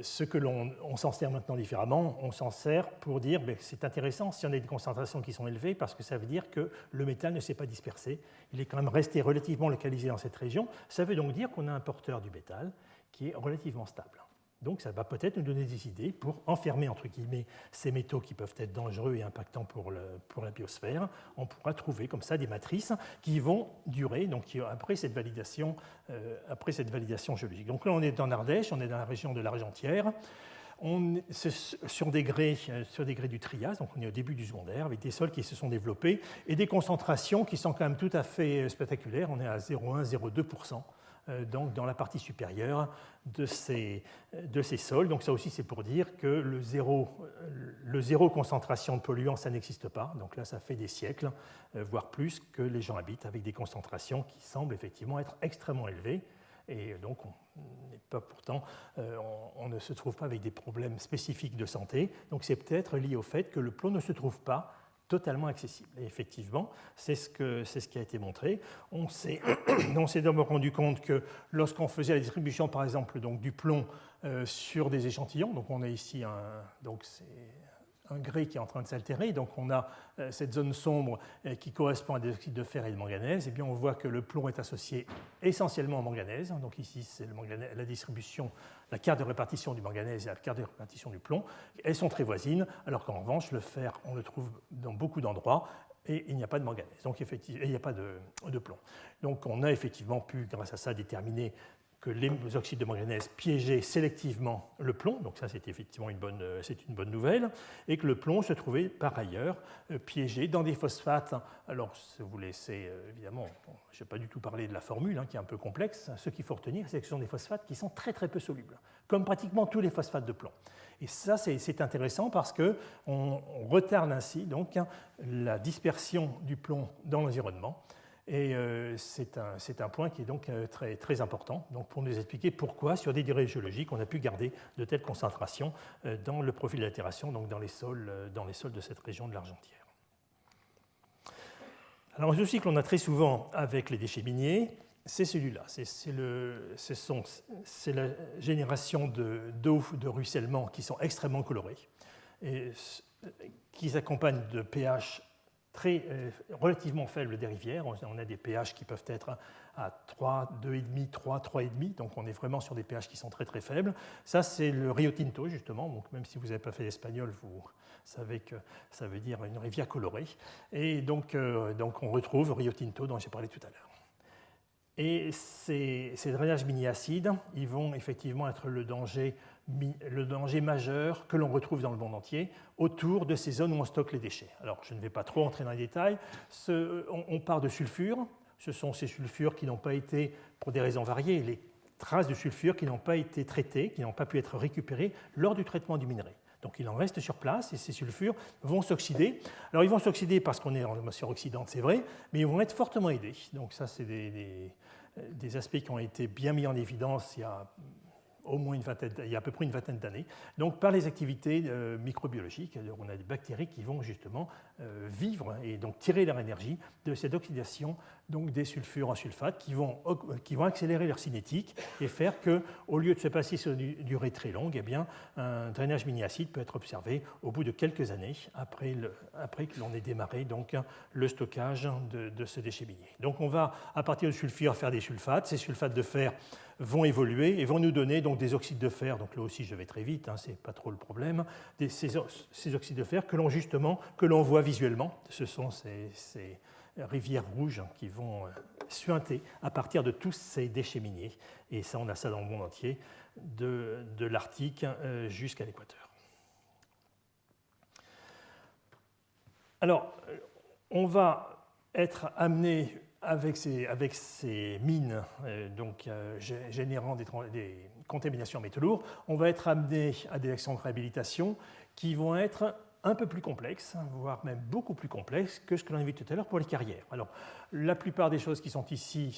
Ce que on s'en sert maintenant différemment, on s'en sert pour dire que c'est intéressant si on a des concentrations qui sont élevées parce que ça veut dire que le métal ne s'est pas dispersé, il est quand même resté relativement localisé dans cette région. Ça veut donc dire qu'on a un porteur du métal qui est relativement stable. Donc ça va peut-être nous donner des idées pour enfermer, entre guillemets, ces métaux qui peuvent être dangereux et impactants pour la biosphère. On pourra trouver comme ça des matrices qui vont durer donc, après cette validation géologique. Donc là, on est en Ardèche, on est dans la région de l'Argentière. Sur des grès du Trias, donc on est au début du secondaire, avec des sols qui se sont développés et des concentrations qui sont quand même tout à fait spectaculaires. On est à 0,1-0,2%. Donc dans la partie supérieure de ces sols. Donc ça aussi c'est pour dire que le zéro concentration de polluants, ça n'existe pas. Donc là ça fait des siècles, voire plus, que les gens habitent avec des concentrations qui semblent effectivement être extrêmement élevées. Et donc on ne se trouve pas avec des problèmes spécifiques de santé. Donc c'est peut-être lié au fait que le plomb ne se trouve pas totalement accessible. Et effectivement, c'est ce qui a été montré. On s'est d'abord rendu compte que lorsqu'on faisait la distribution, par exemple, donc, du plomb sur des échantillons, donc on a ici un grès qui est en train de s'altérer, donc on a cette zone sombre qui correspond à des oxydes de fer et de manganèse, et bien on voit que le plomb est associé essentiellement au manganèse, donc ici c'est la distribution, la carte de répartition du manganèse et la carte de répartition du plomb, elles sont très voisines, alors qu'en revanche le fer on le trouve dans beaucoup d'endroits, et il n'y a pas de manganèse, donc effectivement, il n'y a pas de plomb. Donc on a effectivement pu, grâce à ça, déterminer que les oxydes de manganèse piégeaient sélectivement le plomb, donc ça c'est effectivement une bonne nouvelle, et que le plomb se trouvait par ailleurs piégé dans des phosphates. Alors, si vous laissez, évidemment, je n'ai pas du tout parlé de la formule, qui est un peu complexe, ce qu'il faut retenir, c'est que ce sont des phosphates qui sont très très peu solubles, comme pratiquement tous les phosphates de plomb. Et ça c'est intéressant parce qu'on retarde ainsi donc, la dispersion du plomb dans l'environnement. Et c'est un point qui est donc très, très important donc pour nous expliquer pourquoi, sur des durées géologiques, on a pu garder de telles concentrations dans le profil d'altération, donc dans les sols de cette région de l'Argentière. Alors, un souci que l'on a très souvent avec les déchets miniers, c'est celui-là. C'est la génération d'eau de ruissellement qui sont extrêmement colorées, et qui s'accompagnent de pH relativement faible des rivières. On a des pH qui peuvent être à 3, 2,5, 3, 3,5, donc on est vraiment sur des pH qui sont très très faibles. Ça c'est le Rio Tinto justement, donc même si vous n'avez pas fait l'espagnol, vous savez que ça veut dire une rivière colorée. Et donc on retrouve Rio Tinto dont j'ai parlé tout à l'heure. Et ces drainages mini-acides, ils vont effectivement être le danger majeur que l'on retrouve dans le monde entier autour de ces zones où on stocke les déchets. Alors, je ne vais pas trop entrer dans les détails. On part de sulfure. Ce sont ces sulfures qui n'ont pas été, pour des raisons variées, les traces de sulfure qui n'ont pas été traitées, qui n'ont pas pu être récupérées lors du traitement du minerai. Donc il en reste sur place et ces sulfures vont s'oxyder. Alors ils vont s'oxyder parce qu'on est en atmosphère oxydante, c'est vrai, mais ils vont être fortement aidés. Donc ça, c'est des aspects qui ont été bien mis en évidence il y a à peu près une vingtaine d'années, donc par les activités microbiologiques. On a des bactéries qui vont justement vivre et donc tirer leur énergie de cette oxydation donc des sulfures en sulfate qui vont accélérer leur cinétique et faire qu'au lieu de se passer sur une durée très longue, eh bien, un drainage mini-acide peut être observé au bout de quelques années après que l'on ait démarré donc, le stockage de ce déchet minier. Donc on va, à partir de sulfure, faire des sulfates. Ces sulfates de fer vont évoluer et vont nous donner donc, des oxydes de fer. Donc là aussi, je vais très vite, ce n'est pas trop le problème. Ces oxydes de fer que l'on voit visuellement. Ce sont ces rivières rouges qui vont suinter à partir de tous ces déchets miniers. Et ça, on a ça dans le monde entier, de l'Arctique jusqu'à l'équateur. Alors, on va être amené avec ces mines générant des contaminations en métaux lourds, on va être amené à des actions de réhabilitation qui vont être un peu plus complexes, voire même beaucoup plus complexes que ce que l'on a vu tout à l'heure pour les carrières. Alors, la plupart des choses qui sont ici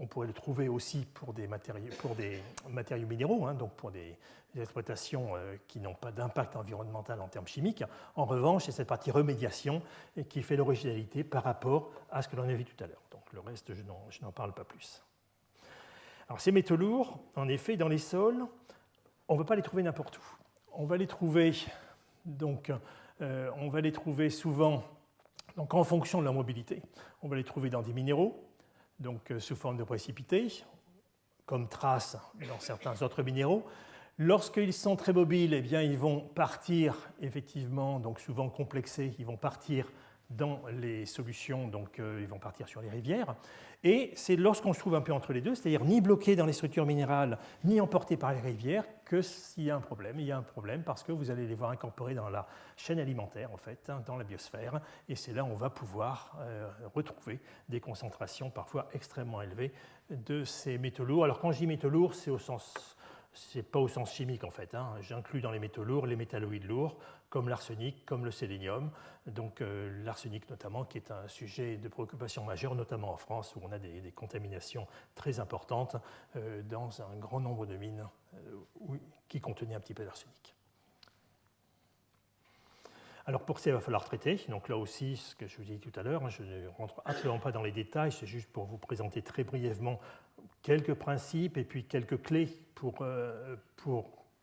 on pourrait le trouver aussi pour des matériaux minéraux, hein, donc pour des exploitations qui n'ont pas d'impact environnemental en termes chimiques. En revanche, c'est cette partie remédiation qui fait l'originalité par rapport à ce que l'on a vu tout à l'heure. Donc le reste, je n'en parle pas plus. Alors ces métaux lourds, en effet, dans les sols, on ne va pas les trouver n'importe où. On va les trouver, souvent donc, en fonction de leur mobilité. On va les trouver dans des minéraux, donc sous forme de précipités, comme traces dans certains autres minéraux. Lorsqu'ils sont très mobiles, eh bien, ils vont partir, effectivement, donc souvent complexés, ils vont partir dans les solutions, donc ils vont partir sur les rivières. Et c'est lorsqu'on se trouve un peu entre les deux, c'est-à-dire ni bloqué dans les structures minérales, ni emporté par les rivières, que s'il y a un problème. Il y a un problème parce que vous allez les voir incorporés dans la chaîne alimentaire, en fait, hein, dans la biosphère. Et c'est là où on va pouvoir retrouver des concentrations parfois extrêmement élevées de ces métaux lourds. Alors quand je dis métaux lourds, c'est pas au sens chimique en fait. Hein. J'inclus dans les métaux lourds les métalloïdes lourds, comme l'arsenic, comme le sélénium. Donc l'arsenic notamment, qui est un sujet de préoccupation majeure, notamment en France, où on a des contaminations très importantes dans un grand nombre de mines qui contenaient un petit peu d'arsenic. Alors pour ça, il va falloir traiter. Donc là aussi, ce que je vous ai dit tout à l'heure, je ne rentre absolument pas dans les détails, c'est juste pour vous présenter très brièvement quelques principes et puis quelques clés pour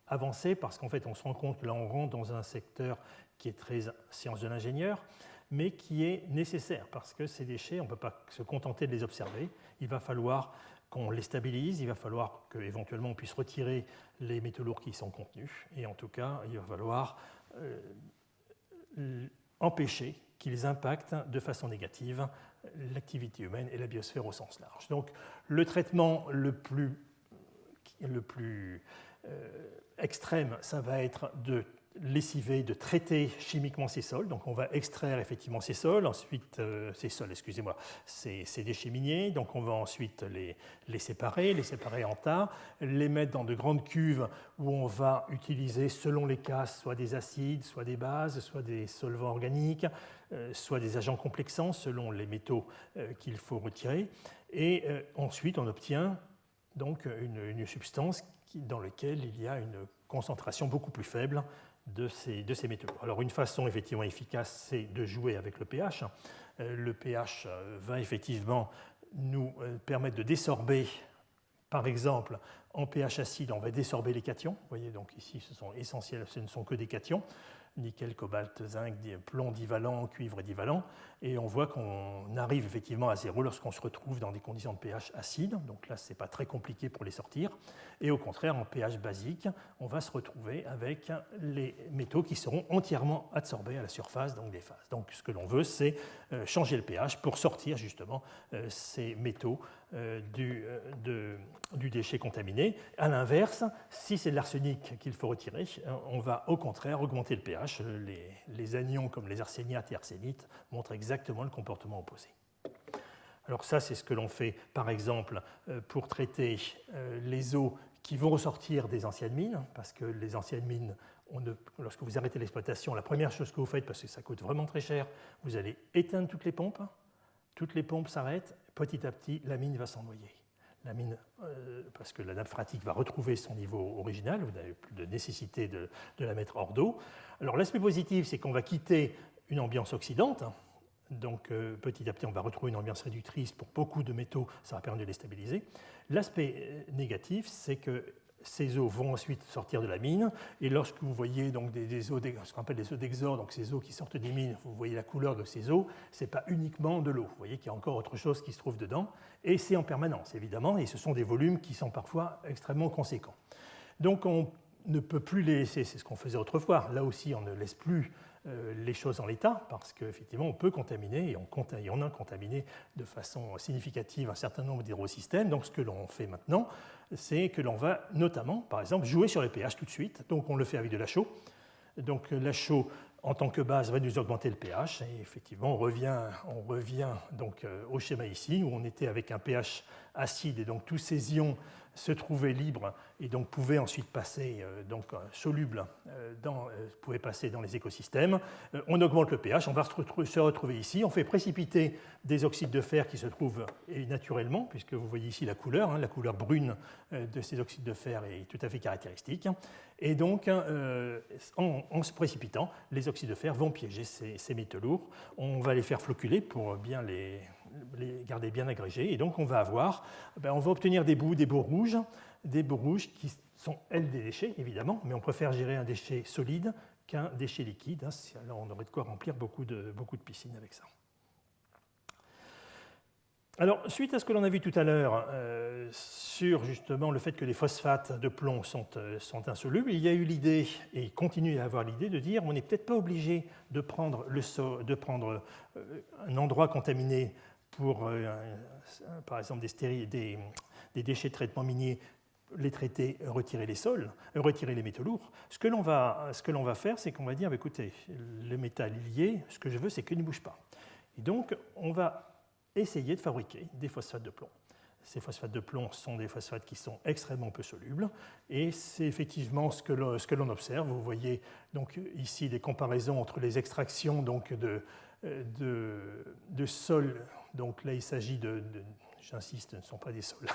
avancer, parce qu'en fait, on se rend compte que là, on rentre dans un secteur qui est très science de l'ingénieur, mais qui est nécessaire, parce que ces déchets, on ne peut pas se contenter de les observer. Il va falloir qu'on les stabilise, il va falloir qu'éventuellement on puisse retirer les métaux lourds qui y sont contenus, et en tout cas, il va falloir empêcher qu'ils impactent de façon négative l'activité humaine et la biosphère au sens large. Donc le traitement le plus extrême, ça va être de lessiver, de traiter chimiquement ces sols. Donc on va extraire effectivement ces sols, ensuite ces déchets miniers. Donc on va ensuite les séparer en tas, les mettre dans de grandes cuves où on va utiliser selon les cas soit des acides, soit des bases, soit des solvants organiques, soit des agents complexants selon les métaux qu'il faut retirer. Et ensuite on obtient donc une substance dans laquelle il y a une concentration beaucoup plus faible de ces métaux. Alors une façon effectivement efficace, c'est de jouer avec le pH. Le pH va effectivement nous permettre de désorber, par exemple, en pH acide, on va désorber les cations. Vous voyez, donc ici, ce sont essentiels, ce ne sont que des cations. Nickel, cobalt, zinc, plomb divalent, cuivre divalent. Et on voit qu'on arrive effectivement à zéro lorsqu'on se retrouve dans des conditions de pH acide. Donc là, ce n'est pas très compliqué pour les sortir. Et au contraire, en pH basique, on va se retrouver avec les métaux qui seront entièrement adsorbés à la surface donc des phases. Donc ce que l'on veut, c'est changer le pH pour sortir justement ces métaux du déchet contaminé. À l'inverse, si c'est de l'arsenic qu'il faut retirer, on va au contraire augmenter le pH. Les anions comme les arséniates et arsénites montrent exactement le comportement opposé. Alors ça, c'est ce que l'on fait, par exemple, pour traiter les eaux qui vont ressortir des anciennes mines, parce que les anciennes mines, lorsque vous arrêtez l'exploitation, la première chose que vous faites, parce que ça coûte vraiment très cher, vous allez éteindre toutes les pompes s'arrêtent, petit à petit, la mine va s'en noyer. La mine, parce que la nappe phréatique va retrouver son niveau original, vous n'avez plus de nécessité de la mettre hors d'eau. Alors l'aspect positif, c'est qu'on va quitter une ambiance oxydante, donc petit à petit on va retrouver une ambiance réductrice pour beaucoup de métaux, ça va permettre de les stabiliser. L'aspect négatif, c'est que ces eaux vont ensuite sortir de la mine, et lorsque vous voyez donc des eaux, ce qu'on appelle des eaux d'exode, donc ces eaux qui sortent des mines, vous voyez la couleur de ces eaux, ce n'est pas uniquement de l'eau, vous voyez qu'il y a encore autre chose qui se trouve dedans, et c'est en permanence évidemment, et ce sont des volumes qui sont parfois extrêmement conséquents. Donc on ne peut plus les laisser, c'est ce qu'on faisait autrefois, là aussi on ne laisse plus les choses en l'état, parce qu'effectivement on peut contaminer, et on a contaminé de façon significative un certain nombre d'hydrosystèmes. Donc ce que l'on fait maintenant, c'est que l'on va notamment, par exemple, jouer sur les pH tout de suite. Donc on le fait avec de la chaux. Donc la chaux, en tant que base, va nous augmenter le pH, et effectivement on revient donc au schéma ici, où on était avec un pH acide, et donc tous ces ions se trouvaient libres et donc pouvaient ensuite passer, solubles, pouvaient passer dans les écosystèmes. On augmente le pH, on va se retrouver ici, on fait précipiter des oxydes de fer qui se trouvent naturellement, puisque vous voyez ici la couleur brune de ces oxydes de fer est tout à fait caractéristique. Et donc, en se précipitant, les oxydes de fer vont piéger ces métaux lourds. On va les faire flocculer pour bien les garder bien agrégés. Et donc, on va obtenir des bouts rouges qui sont, elles, des déchets, évidemment, mais on préfère gérer un déchet solide qu'un déchet liquide. Alors, on aurait de quoi remplir beaucoup de piscines avec ça. Alors, suite à ce que l'on a vu tout à l'heure sur justement le fait que les phosphates de plomb sont insolubles, il y a eu l'idée, et il continue à avoir l'idée, de dire on n'est peut-être pas obligé de prendre un endroit contaminé pour, par exemple, des déchets de traitement minier, les traiter, retirer les métaux lourds. Ce que l'on va faire, c'est qu'on va dire écoutez, le métal est lié, ce que je veux, c'est qu'il ne bouge pas. Et donc, on va essayer de fabriquer des phosphates de plomb. Ces phosphates de plomb sont des phosphates qui sont extrêmement peu solubles et c'est effectivement ce que l'on observe. Vous voyez donc ici des comparaisons entre les extractions donc, de sols. Donc là, il s'agit j'insiste, ce ne sont pas des sols,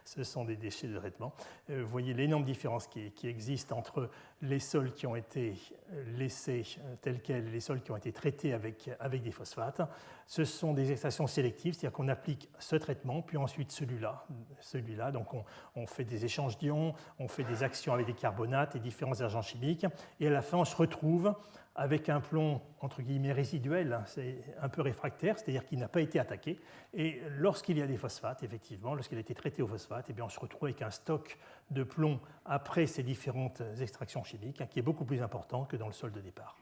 ce sont des déchets de traitement. Vous voyez l'énorme différence qui existe entre les sols qui ont été laissés tels quels et les sols qui ont été traités avec des phosphates. Ce sont des extractions sélectives, c'est-à-dire qu'on applique ce traitement, puis ensuite celui-là. Donc on fait des échanges d'ions, on fait des actions avec des carbonates et différents agents chimiques, et à la fin, on se retrouve avec un plomb, entre guillemets, résiduel, c'est un peu réfractaire, c'est-à-dire qu'il n'a pas été attaqué. Et lorsqu'il y a des phosphates, effectivement, lorsqu'il a été traité au phosphate, eh bien, on se retrouve avec un stock de plomb après ces différentes extractions chimiques, qui est beaucoup plus important que dans le sol de départ.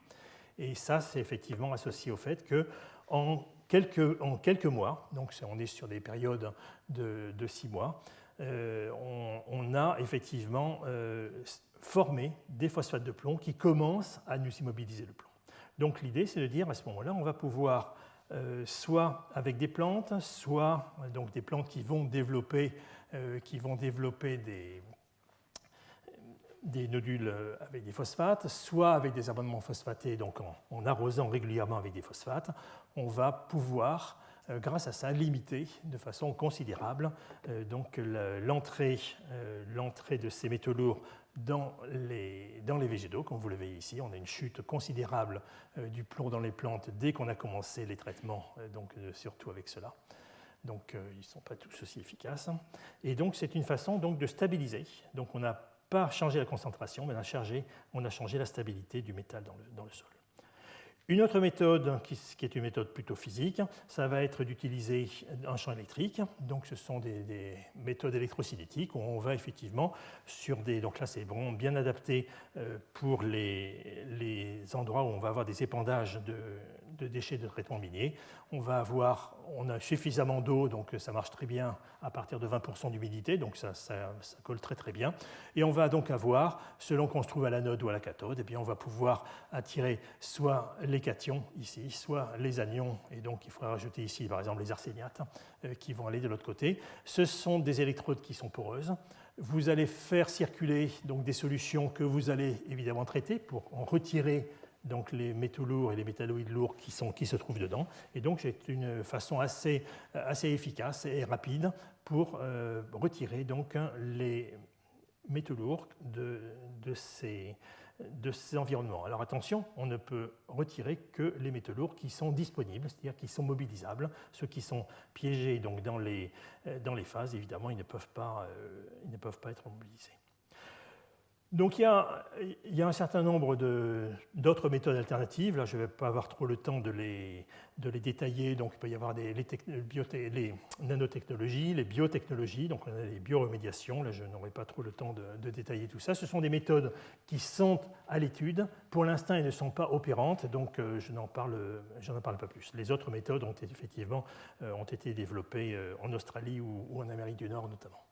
Et ça, c'est effectivement associé au fait qu'en quelques mois, donc on est sur des périodes de 6 mois, on a effectivement former des phosphates de plomb qui commencent à nous immobiliser le plomb. Donc l'idée, c'est de dire à ce moment-là, on va pouvoir soit avec des plantes, soit donc des plantes qui vont développer des nodules avec des phosphates, soit avec des abonnements phosphatés, donc en arrosant régulièrement avec des phosphates, on va pouvoir grâce à ça, limiter de façon considérable donc l'entrée de ces métaux lourds dans les végétaux. Comme vous le voyez ici, on a une chute considérable du plomb dans les plantes dès qu'on a commencé les traitements, surtout avec cela. Donc ils ne sont pas tous aussi efficaces. Et donc c'est une façon donc, de stabiliser. Donc on n'a pas changé la concentration, mais on a changé la stabilité du métal dans le sol. Une autre méthode, qui est une méthode plutôt physique, ça va être d'utiliser un champ électrique. Donc, ce sont des méthodes électrocinétiques où on va effectivement sur des... Donc là, c'est vraiment bien adapté pour les endroits où on va avoir des épandages de déchets de traitement minier. On a suffisamment d'eau, donc ça marche très bien à partir de 20% d'humidité, donc ça colle très très bien. Et on va donc avoir, selon qu'on se trouve à l'anode ou à la cathode, eh bien on va pouvoir attirer soit les cations ici, soit les anions, et donc il faudra rajouter ici par exemple les arséniates qui vont aller de l'autre côté. Ce sont des électrodes qui sont poreuses. Vous allez faire circuler donc, des solutions que vous allez évidemment traiter pour en retirer donc les métaux lourds et les métalloïdes lourds qui se trouvent dedans. Et donc, c'est une façon assez efficace et rapide pour retirer donc, les métaux lourds de ces environnements. Alors attention, on ne peut retirer que les métaux lourds qui sont disponibles, c'est-à-dire qui sont mobilisables. Ceux qui sont piégés donc, dans les phases, évidemment, ils ne peuvent pas être mobilisés. Donc il y a un certain nombre d'autres méthodes alternatives. Là, je ne vais pas avoir trop le temps de les détailler. Donc il peut y avoir les nanotechnologies, les biotechnologies, donc on a les bioremédiations. Là, je n'aurai pas trop le temps de détailler tout ça. Ce sont des méthodes qui sont à l'étude. Pour l'instant, elles ne sont pas opérantes, donc je n'en parle pas plus. Les autres méthodes ont effectivement été développées en Australie ou en Amérique du Nord notamment.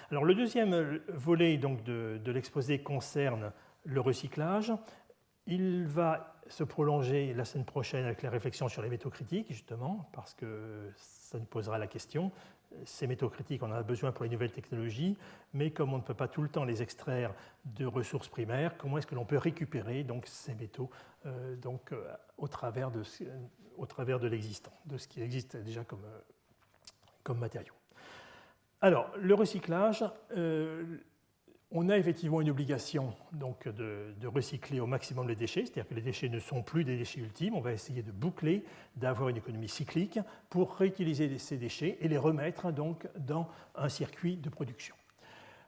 Alors, le deuxième volet donc, de l'exposé concerne le recyclage. Il va se prolonger la semaine prochaine avec la réflexion sur les métaux critiques, justement, parce que ça nous posera la question. ces métaux critiques, on en a besoin pour les nouvelles technologies, mais comme on ne peut pas tout le temps les extraire de ressources primaires, comment est-ce que l'on peut récupérer donc, ces métaux au travers de l'existant, de ce qui existe déjà comme matériau. Alors, le recyclage, on a effectivement une obligation donc, de recycler au maximum les déchets, c'est-à-dire que les déchets ne sont plus des déchets ultimes, on va essayer de boucler, d'avoir une économie cyclique pour réutiliser ces déchets et les remettre donc, dans un circuit de production.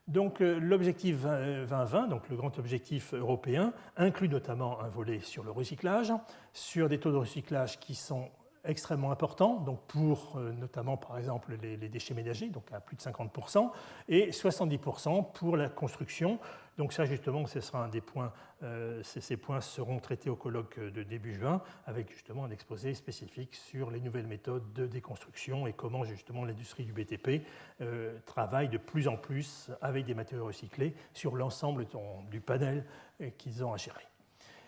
Donc l'objectif 2020, donc le grand objectif européen, inclut notamment un volet sur le recyclage, sur des taux de recyclage qui sont extrêmement importants, donc pour notamment par exemple les déchets ménagers, donc à plus de 50%, et 70% pour la construction. Donc ça justement, ce sera un des points, ces points seront traités au colloque de début juin, avec justement un exposé spécifique sur les nouvelles méthodes de déconstruction et comment justement l'industrie du BTP travaille de plus en plus avec des matériaux recyclés sur l'ensemble du panel qu'ils ont à gérer.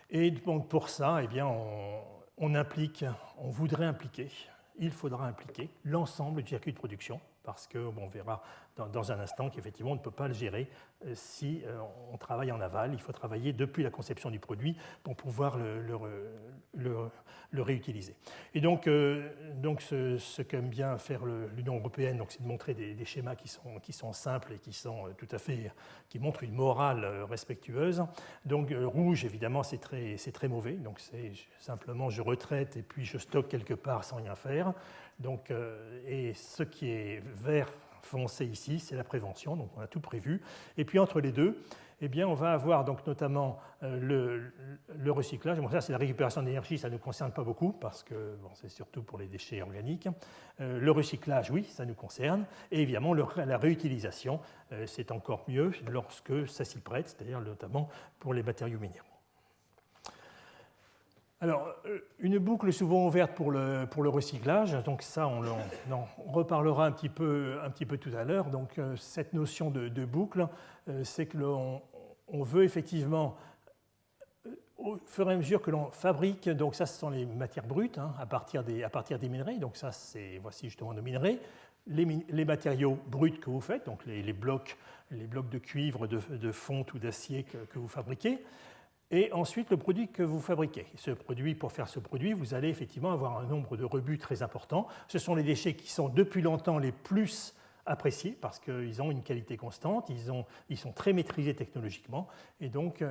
Et donc pour ça, eh bien, on voudrait impliquer, il faudra impliquer l'ensemble du circuit de production, parce qu'on verra dans un instant qu'effectivement on ne peut pas le gérer si on travaille en aval. Il faut travailler depuis la conception du produit pour pouvoir le réutiliser. Et donc ce qu'aime bien faire l'Union européenne, c'est de montrer des schémas qui sont simples et qui montrent une morale respectueuse. Donc rouge, évidemment, c'est très mauvais. Donc c'est simplement je retraite et puis je stocke quelque part sans rien faire. Donc, et ce qui est vert foncé ici, c'est la prévention, donc on a tout prévu. Et puis entre les deux, eh bien, on va avoir donc notamment le recyclage. Bon, ça, c'est la récupération d'énergie, ça ne nous concerne pas beaucoup, parce que c'est surtout pour les déchets organiques. Le recyclage, oui, ça nous concerne. Et évidemment, la réutilisation, c'est encore mieux lorsque ça s'y prête, c'est-à-dire notamment pour les matériaux minéraux. Alors, une boucle souvent ouverte pour le recyclage, donc ça, on reparlera un petit peu tout à l'heure. Donc, cette notion de boucle, c'est que on veut effectivement, au fur et à mesure que l'on fabrique, donc ça, ce sont les matières brutes à partir des minerais. Donc ça, voici justement nos minerais. Les matériaux bruts que vous faites, donc les blocs de cuivre, de fonte ou d'acier que vous fabriquez. Et ensuite, le produit que vous fabriquez. Pour faire ce produit, vous allez effectivement avoir un nombre de rebuts très important. Ce sont les déchets qui sont depuis longtemps les plus appréciés parce qu'ils ont une qualité constante, ils sont très maîtrisés technologiquement et donc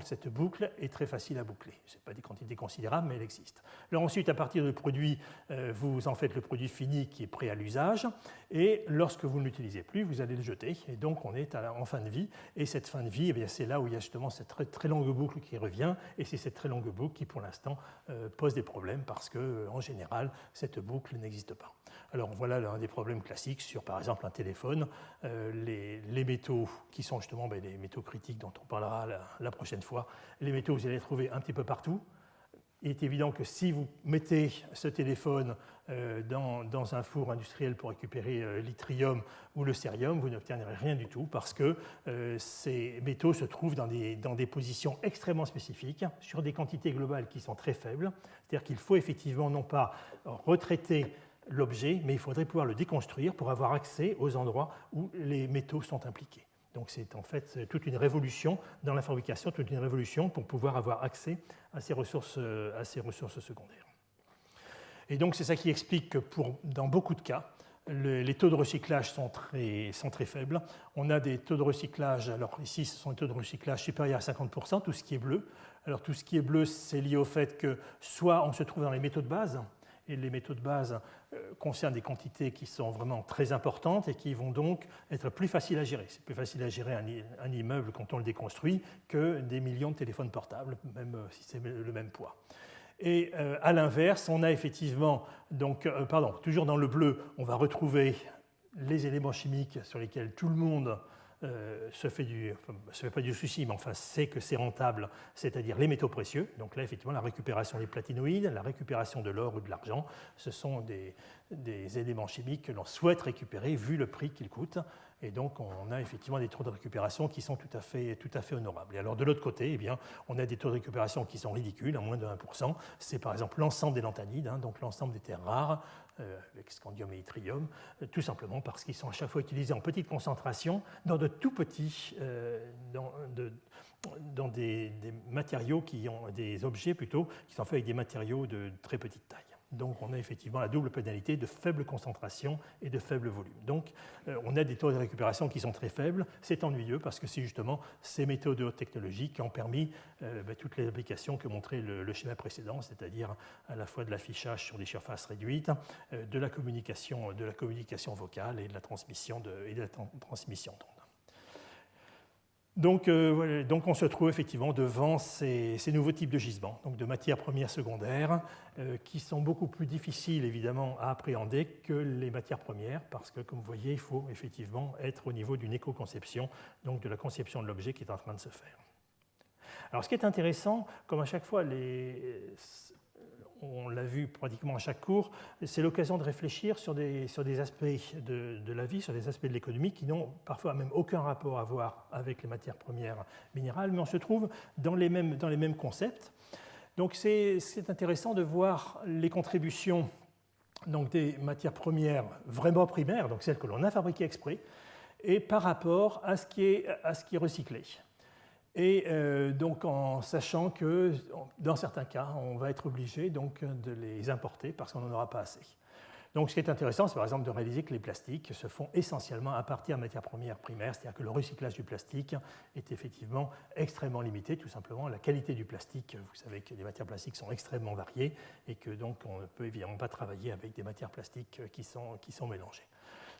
cette boucle est très facile à boucler. Ce n'est pas des quantités considérables, mais elle existe. Alors ensuite, à partir du produit, vous en faites le produit fini qui est prêt à l'usage et lorsque vous ne l'utilisez plus, vous allez le jeter et donc on est en fin de vie et cette fin de vie, c'est là où il y a justement cette très, très longue boucle qui revient et c'est cette très longue boucle qui pour l'instant pose des problèmes parce qu'en général, cette boucle n'existe pas. Alors voilà l'un des problèmes classiques sur par exemple un téléphone, les métaux qui sont justement les métaux critiques dont on parlera la prochaine fois, les métaux vous allez les trouver un petit peu partout. Il est évident que si vous mettez ce téléphone dans un four industriel pour récupérer l'yttrium ou le cérium, vous n'obtiendrez rien du tout parce que ces métaux se trouvent dans des positions extrêmement spécifiques sur des quantités globales qui sont très faibles. C'est-à-dire qu'il faut effectivement non pas retraiter l'objet, mais il faudrait pouvoir le déconstruire pour avoir accès aux endroits où les métaux sont impliqués. Donc c'est en fait toute une révolution dans la fabrication, toute une révolution pour pouvoir avoir accès à ces ressources secondaires. Et donc c'est ça qui explique que dans beaucoup de cas, les taux de recyclage sont très faibles. On a des taux de recyclage, alors ici ce sont des taux de recyclage supérieurs à 50%, tout ce qui est bleu. Alors tout ce qui est bleu, c'est lié au fait que soit on se trouve dans les métaux de base, et les métaux de base concernent des quantités qui sont vraiment très importantes et qui vont donc être plus faciles à gérer. C'est plus facile à gérer un immeuble quand on le déconstruit que des millions de téléphones portables, même si c'est le même poids. Et à l'inverse, on a effectivement, toujours dans le bleu, on va retrouver les éléments chimiques sur lesquels tout le monde se fait pas du souci, mais enfin sait que c'est rentable, c'est-à-dire les métaux précieux. Donc là, effectivement, la récupération des platinoïdes, la récupération de l'or ou de l'argent, ce sont des éléments chimiques que l'on souhaite récupérer vu le prix qu'ils coûtent. et donc on a effectivement des taux de récupération qui sont tout à fait honorables. Et alors de l'autre côté, eh bien, on a des taux de récupération qui sont ridicules, à moins de 1%. C'est par exemple l'ensemble des lanthanides, donc l'ensemble des terres rares, avec scandium et yttrium, tout simplement parce qu'ils sont à chaque fois utilisés en petite concentration dans de tout petits, dans des matériaux des objets plutôt, qui sont faits avec des matériaux de très petite taille. Donc on a effectivement la double pénalité de faible concentration et de faible volume. Donc on a des taux de récupération qui sont très faibles. C'est ennuyeux parce que c'est justement ces métaux de haute technologie qui ont permis toutes les applications que montrait le schéma précédent, c'est-à-dire à la fois de l'affichage sur des surfaces réduites, de la communication vocale et de la transmission d'ondes. Donc on se trouve effectivement devant ces nouveaux types de gisements, donc de matières premières secondaires, qui sont beaucoup plus difficiles évidemment à appréhender que les matières premières, parce que comme vous voyez, il faut effectivement être au niveau d'une éco-conception, donc de la conception de l'objet qui est en train de se faire. Alors ce qui est intéressant, comme à chaque fois, on l'a vu pratiquement à chaque cours, c'est l'occasion de réfléchir sur des aspects de la vie, sur des aspects de l'économie qui n'ont parfois même aucun rapport à voir avec les matières premières minérales, mais on se trouve dans les mêmes concepts. Donc c'est intéressant de voir les contributions donc, des matières premières vraiment primaires, donc celles que l'on a fabriquées exprès, et par rapport à ce qui est recyclé. Et donc en sachant que dans certains cas, on va être obligé donc, de les importer parce qu'on n'en aura pas assez. Donc ce qui est intéressant, c'est par exemple de réaliser que les plastiques se font essentiellement à partir de matières premières primaires, c'est-à-dire que le recyclage du plastique est effectivement extrêmement limité, tout simplement. La qualité du plastique, vous savez que les matières plastiques sont extrêmement variées et que donc on ne peut évidemment pas travailler avec des matières plastiques qui sont mélangées.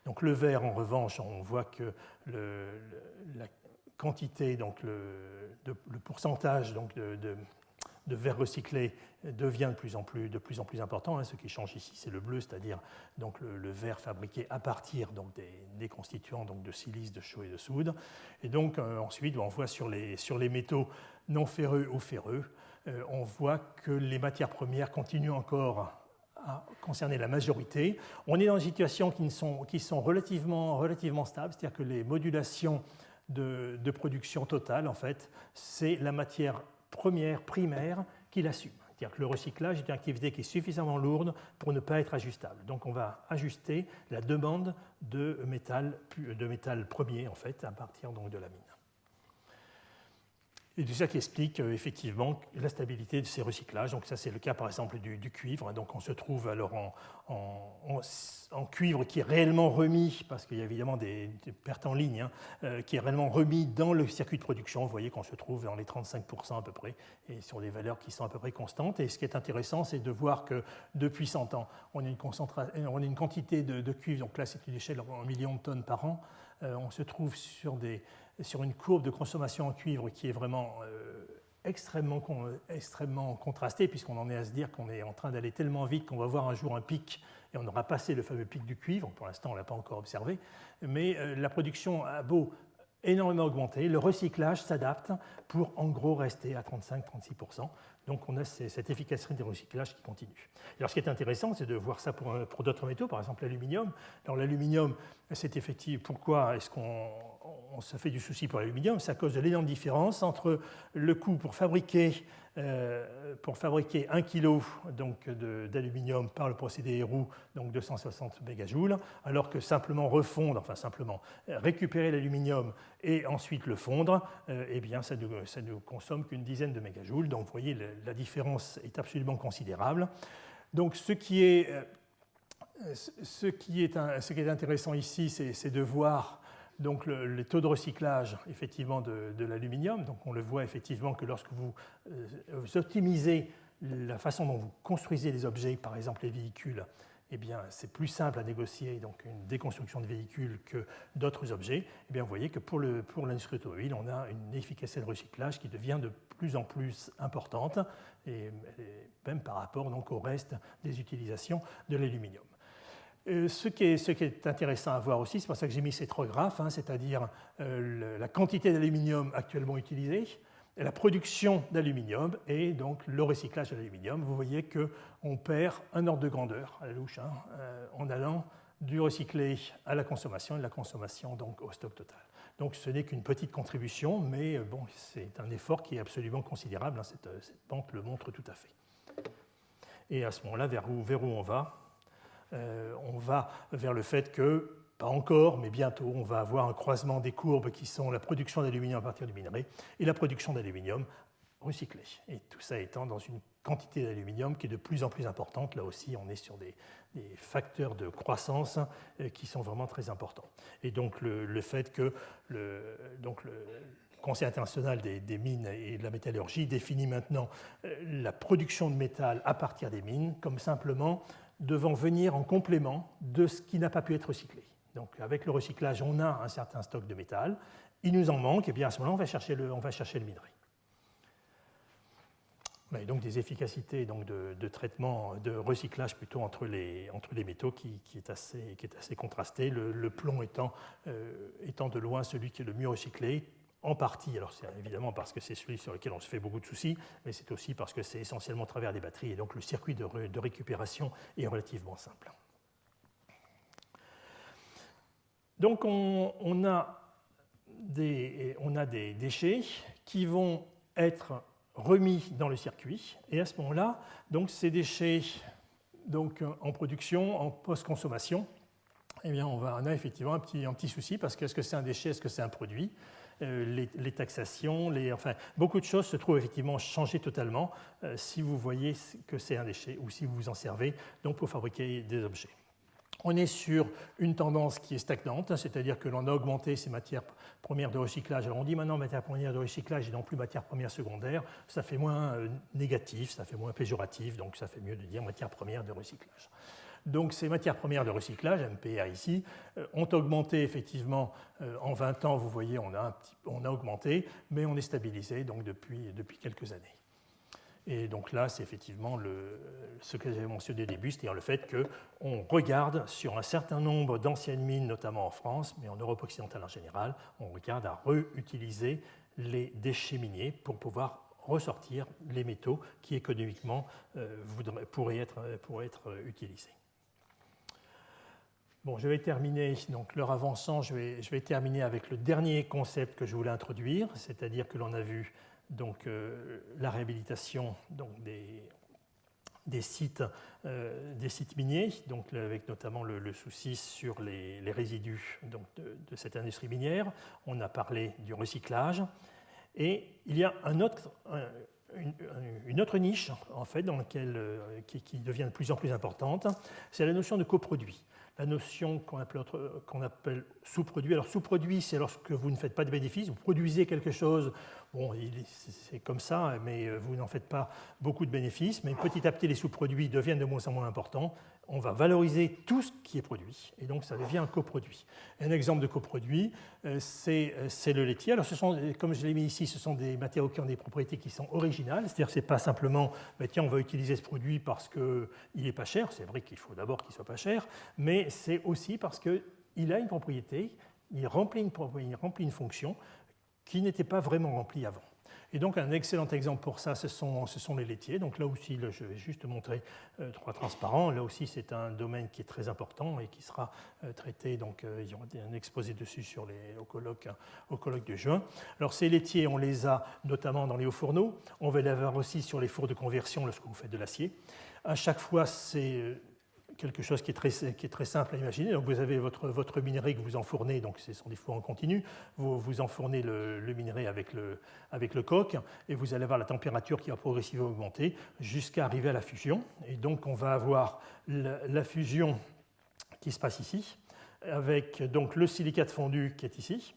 Donc le verre, en revanche, on voit que la quantité, donc le pourcentage donc de verre recyclé devient de plus en plus important. Ce qui change ici, c'est le bleu, c'est-à-dire donc le verre fabriqué à partir donc, des constituants donc, de silice, de chaux et de soude. Et donc ensuite, on voit sur les métaux non ferreux ou ferreux, on voit que les matières premières continuent encore à concerner la majorité. On est dans des situations qui sont relativement stables, c'est-à-dire que les modulations de production totale, en fait, c'est la matière première, primaire, qui l'assume. C'est-à-dire que le recyclage est une activité qui est suffisamment lourde pour ne pas être ajustable. Donc on va ajuster la demande de métal premier, en fait, à partir donc, de la mine. Et tout ça qui explique effectivement la stabilité de ces recyclages. Donc ça, c'est le cas par exemple du cuivre. Donc on se trouve alors en cuivre qui est réellement remis, parce qu'il y a évidemment des pertes en ligne, qui est réellement remis dans le circuit de production. Vous voyez qu'on se trouve dans les 35% à peu près, et sur des valeurs qui sont à peu près constantes. Et ce qui est intéressant, c'est de voir que depuis 100 ans, on a une quantité de cuivre, donc là c'est une échelle en millions de tonnes par an. On se trouve sur une courbe de consommation en cuivre qui est vraiment extrêmement contrastée, puisqu'on en est à se dire qu'on est en train d'aller tellement vite qu'on va voir un jour un pic, et on aura passé le fameux pic du cuivre. Pour l'instant, on ne l'a pas encore observé, mais la production a beau énormément augmenter, le recyclage s'adapte pour en gros rester à 35-36%. Donc on a cette efficacité de recyclage qui continue. Alors ce qui est intéressant, c'est de voir ça pour d'autres métaux, par exemple l'aluminium. Alors l'aluminium, c'est effectivement pourquoi est-ce qu'on se fait du souci pour l'aluminium? C'est à cause de l'énorme différence entre le coût pour fabriquer 1 kg d'aluminium par le procédé Héroult, donc 260 mégajoules, alors que récupérer l'aluminium et ensuite le fondre, eh bien ça ne consomme qu'une dizaine de mégajoules. Donc vous voyez, la différence est absolument considérable. Donc ce qui est intéressant ici, c'est de voir donc les taux de recyclage effectivement de l'aluminium. Donc on le voit effectivement que lorsque vous optimisez la façon dont vous construisez les objets, par exemple les véhicules, eh bien c'est plus simple à négocier donc une déconstruction de véhicules que d'autres objets. Eh bien vous voyez que pour l'industrie automobile, on a une efficacité de recyclage qui devient de plus en plus importante, et même par rapport donc au reste des utilisations de l'aluminium. Ce qui est intéressant à voir aussi, c'est pour ça que j'ai mis ces trois graphes, c'est-à-dire la quantité d'aluminium actuellement utilisée, la production d'aluminium et donc le recyclage de l'aluminium. Vous voyez qu'on perd un ordre de grandeur à la louche en allant du recyclé à la consommation et de la consommation donc, au stock total. Donc ce n'est qu'une petite contribution, mais bon, c'est un effort qui est absolument considérable, hein, cette pente le montre tout à fait. Et à ce moment-là, vers où on va? On va vers le fait que, pas encore, mais bientôt, on va avoir un croisement des courbes qui sont la production d'aluminium à partir du minerai et la production d'aluminium recyclé. Et tout ça étant dans une quantité d'aluminium qui est de plus en plus importante. Là aussi, on est sur des facteurs de croissance qui sont vraiment très importants. Et donc, le fait que le Conseil international des mines et de la métallurgie définit maintenant la production de métal à partir des mines comme simplement devant venir en complément de ce qui n'a pas pu être recyclé. Donc, avec le recyclage, on a un certain stock de métal. Il nous en manque, et bien à ce moment-là, on va chercher le minerai. On a donc des efficacités donc de traitement, de recyclage plutôt entre les métaux qui est assez contrasté, le plomb étant de loin celui qui est le mieux recyclé, en partie, alors c'est évidemment parce que c'est celui sur lequel on se fait beaucoup de soucis, mais c'est aussi parce que c'est essentiellement à travers des batteries, et donc le circuit de récupération est relativement simple. Donc on a des déchets qui vont être remis dans le circuit, et à ce moment-là, donc ces déchets donc, en production, en post-consommation, eh bien, on a effectivement un petit souci, parce que est-ce que c'est un déchet, est-ce que c'est un produit? Les taxations, enfin, beaucoup de choses se trouvent effectivement changées totalement si vous voyez que c'est un déchet ou si vous vous en servez donc, pour fabriquer des objets. On est sur une tendance qui est stagnante, c'est-à-dire que l'on a augmenté ces matières premières de recyclage. Alors on dit maintenant matières premières de recyclage et non plus matières premières secondaires. Ça fait moins négatif, ça fait moins péjoratif, donc ça fait mieux de dire matières premières de recyclage. Donc ces matières premières de recyclage, MPR ici, ont augmenté effectivement en 20 ans, vous voyez, on a augmenté, mais on est stabilisé donc, depuis quelques années. Et donc là, c'est effectivement ce que j'avais mentionné au début, c'est-à-dire le fait qu'on regarde sur un certain nombre d'anciennes mines, notamment en France, mais en Europe occidentale en général, on regarde à réutiliser les déchets miniers pour pouvoir ressortir les métaux qui économiquement pourraient être utilisés. Bon, je vais terminer, donc l'heure avançant, je vais terminer avec le dernier concept que je voulais introduire, c'est-à-dire que l'on a vu donc, la réhabilitation donc, des sites miniers, donc, avec notamment le souci sur les résidus donc, de cette industrie minière. On a parlé du recyclage. Et il y a une autre niche en fait, dans laquelle, qui devient de plus en plus importante, c'est la notion de coproduit. La notion qu'on appelle sous-produit. Alors sous-produit, c'est lorsque vous ne faites pas de bénéfices, vous produisez quelque chose, bon, c'est comme ça, mais vous n'en faites pas beaucoup de bénéfices, mais petit à petit les sous-produits deviennent de moins en moins importants. On va valoriser tout ce qui est produit, et donc ça devient un coproduit. Un exemple de coproduit, c'est le laitier. Alors comme je l'ai mis ici, ce sont des matériaux qui ont des propriétés qui sont originales, c'est-à-dire que ce n'est pas simplement, tiens, on va utiliser ce produit parce qu'il n'est pas cher, c'est vrai qu'il faut d'abord qu'il ne soit pas cher, mais c'est aussi parce qu'il a une propriété, il remplit une fonction qui n'était pas vraiment remplie avant. Et donc un excellent exemple pour ça, ce sont les laitiers. Donc là aussi, je vais juste montrer trois transparents. Là aussi, c'est un domaine qui est très important et qui sera traité. Donc il y aura un exposé dessus au colloque de juin. Alors ces laitiers, on les a notamment dans les hauts fourneaux. On va les avoir aussi sur les fours de conversion lorsque vous faites de l'acier. À chaque fois, c'est quelque chose qui est très simple à imaginer. Donc vous avez votre minerai que vous enfournez, donc ce sont des fours en continu, vous enfournez le minerai avec le coke, et vous allez avoir la température qui va progressivement augmenter jusqu'à arriver à la fusion. Et donc on va avoir la fusion qui se passe ici, avec donc le silicate fondu qui est ici,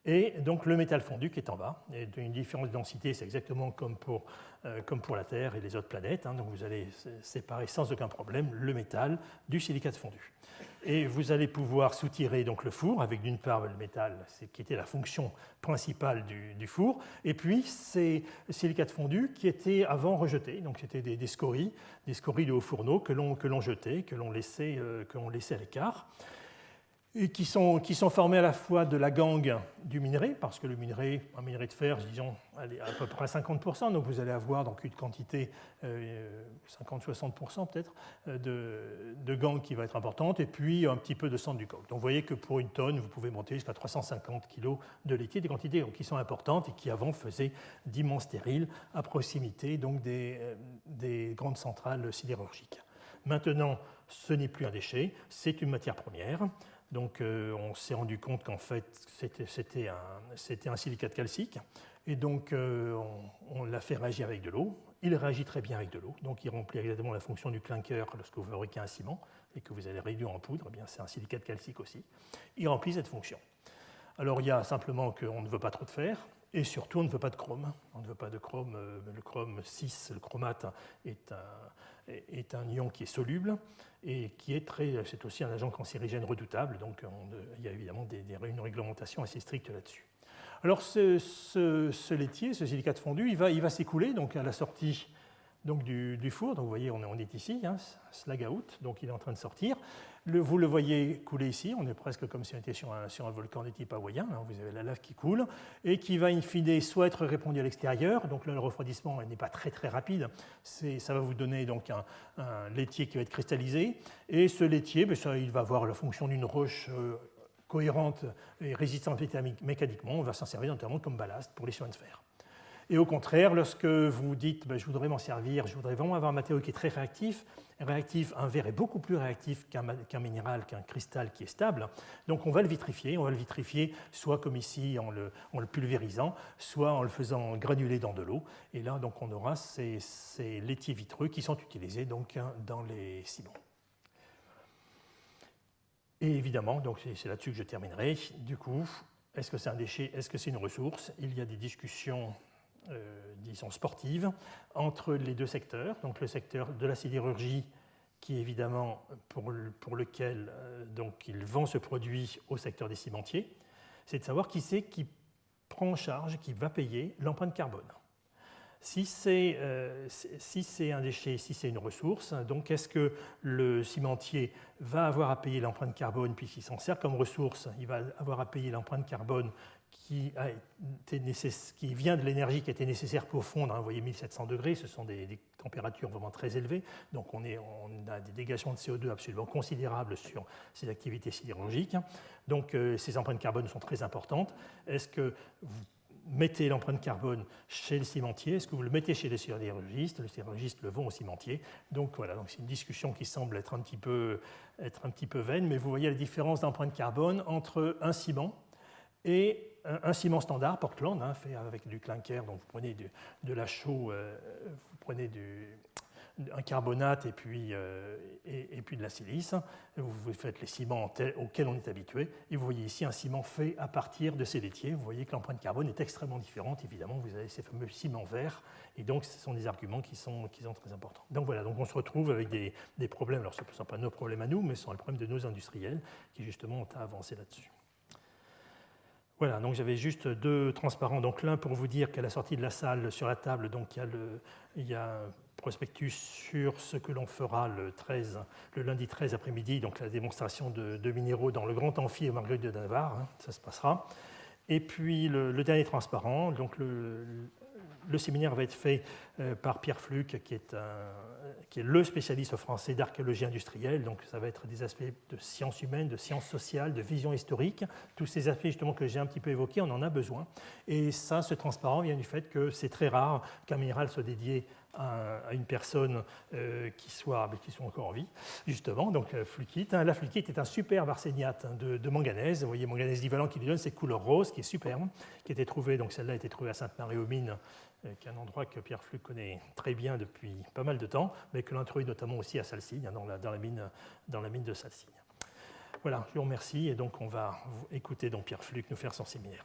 et donc le métal fondu qui est en bas. Et une différence de densité, c'est exactement comme pour la Terre et les autres planètes. Donc vous allez séparer sans aucun problème le métal du silicate fondu. Et vous allez pouvoir soutirer donc le four avec d'une part le métal, qui était la fonction principale du four, et puis ces silicates fondus qui étaient avant rejetés. Donc c'était des scories de haut fourneau que l'on jetait, que l'on laissait à l'écart. et qui sont formés à la fois de la gangue du minerai, parce que le minerai, un minerai de fer, disons, elle est à peu près à 50%, donc vous allez avoir donc une quantité, 50-60% peut-être, de gangue qui va être importante, et puis un petit peu de cendre du coke. Donc vous voyez que pour une tonne, vous pouvez monter jusqu'à 350 kg de liquide, des quantités qui sont importantes et qui avant faisaient d'immenses stériles à proximité donc des grandes centrales sidérurgiques. Maintenant, ce n'est plus un déchet, c'est une matière première. Donc on s'est rendu compte qu'en fait c'était un silicate calcique et donc on l'a fait réagir avec de l'eau. Il réagit très bien avec de l'eau, donc il remplit exactement la fonction du clinker lorsque vous fabriquez un ciment et que vous allez réduire en poudre, eh bien c'est un silicate calcique aussi. Il remplit cette fonction. Alors il y a simplement qu'on ne veut pas trop de fer et surtout on ne veut pas de chrome. On ne veut pas de chrome, le chrome 6, le chromate est un ion qui est soluble et qui est c'est aussi un agent cancérigène redoutable, donc il y a évidemment une réglementation assez stricte là-dessus. Alors ce laitier, ce silicate fondu, il va s'écouler donc à la sortie donc, du four. Donc vous voyez, on est ici, hein, slag out, donc il est en train de sortir. Vous le voyez couler ici, on est presque comme si on était sur un volcan de type hawaïen, hein, vous avez la lave qui coule, et qui va in fine soit être répandu à l'extérieur, donc là le refroidissement n'est pas très rapide, ça va vous donner donc un laitier qui va être cristallisé, et ce laitier, il va avoir la fonction d'une roche cohérente et résistante mécaniquement, on va s'en servir notamment comme ballast pour les chemins de fer. Et au contraire, lorsque vous dites je voudrais m'en servir, je voudrais vraiment avoir un matériau qui est très réactif, un verre est beaucoup plus réactif qu'un minéral, qu'un cristal qui est stable, donc on va le vitrifier soit comme ici en le pulvérisant, soit en le faisant granuler dans de l'eau, et là donc on aura ces laitiers vitreux qui sont utilisés donc dans les ciments. Et évidemment, donc c'est là-dessus que je terminerai, du coup, est-ce que c'est un déchet, est-ce que c'est une ressource? Il y a des discussions disons sportive entre les deux secteurs, donc le secteur de la sidérurgie qui est évidemment pour lequel donc il vend ce produit au secteur des cimentiers, c'est de savoir qui c'est qui prend en charge, qui va payer l'empreinte carbone. Si c'est un déchet, si c'est une ressource, donc est-ce que le cimentier va avoir à payer l'empreinte carbone puisqu'il s'en sert comme ressource, il va avoir à payer l'empreinte carbone qui vient de l'énergie qui était nécessaire pour fondre, hein, vous voyez 1700 degrés, ce sont des températures vraiment très élevées, donc on a des dégagements de CO2 absolument considérables sur ces activités sidérurgiques, donc ces empreintes carbone sont très importantes. Est-ce que vous mettez l'empreinte carbone chez le cimentier, est-ce que vous le mettez chez les sidérurgistes le vend au cimentier, donc voilà, donc c'est une discussion qui semble être un petit peu vaine, mais vous voyez la différence d'empreinte carbone entre un ciment et un ciment standard, Portland, hein, fait avec du clinker, donc vous prenez de la chaux, vous prenez un carbonate et puis de la silice, vous faites les ciments auxquels on est habitué, et vous voyez ici un ciment fait à partir de ces laitiers, vous voyez que l'empreinte carbone est extrêmement différente, évidemment, vous avez ces fameux ciments verts, et donc ce sont des arguments qui sont très importants. Donc voilà, donc on se retrouve avec des problèmes, alors ce ne sont pas nos problèmes à nous, mais ce sont les problèmes de nos industriels qui justement ont à avancer là-dessus. Voilà, donc j'avais juste deux transparents. Donc l'un pour vous dire qu'à la sortie de la salle, sur la table, donc il y a un prospectus sur ce que l'on fera le lundi 13 après-midi, donc la démonstration de minéraux dans le grand amphi Marguerite de Navarre, hein, ça se passera. Et puis le dernier transparent, donc le séminaire va être fait par Pierre Fluck, qui est le spécialiste français d'archéologie industrielle. Donc ça va être des aspects de sciences humaines, de sciences sociales, de vision historique. Tous ces aspects justement que j'ai un petit peu évoqués, on en a besoin. Et ça, ce transparent vient du fait que c'est très rare qu'un minéral soit dédié à une personne qui soit encore en vie, justement, donc fluckite. La fluckite est un superbe arséniate de manganèse. Vous voyez, manganèse divalent qui lui donne cette couleur rose, qui est superbe, qui a été trouvée, donc celle-là a été trouvée à Sainte-Marie-aux-Mines, qui est un endroit que Pierre Fluck connaît très bien depuis pas mal de temps, mais que l'on trouve notamment aussi à Salsigne, dans la mine de Salsigne. Voilà, je vous remercie, et donc on va écouter donc Pierre Fluck nous faire son séminaire.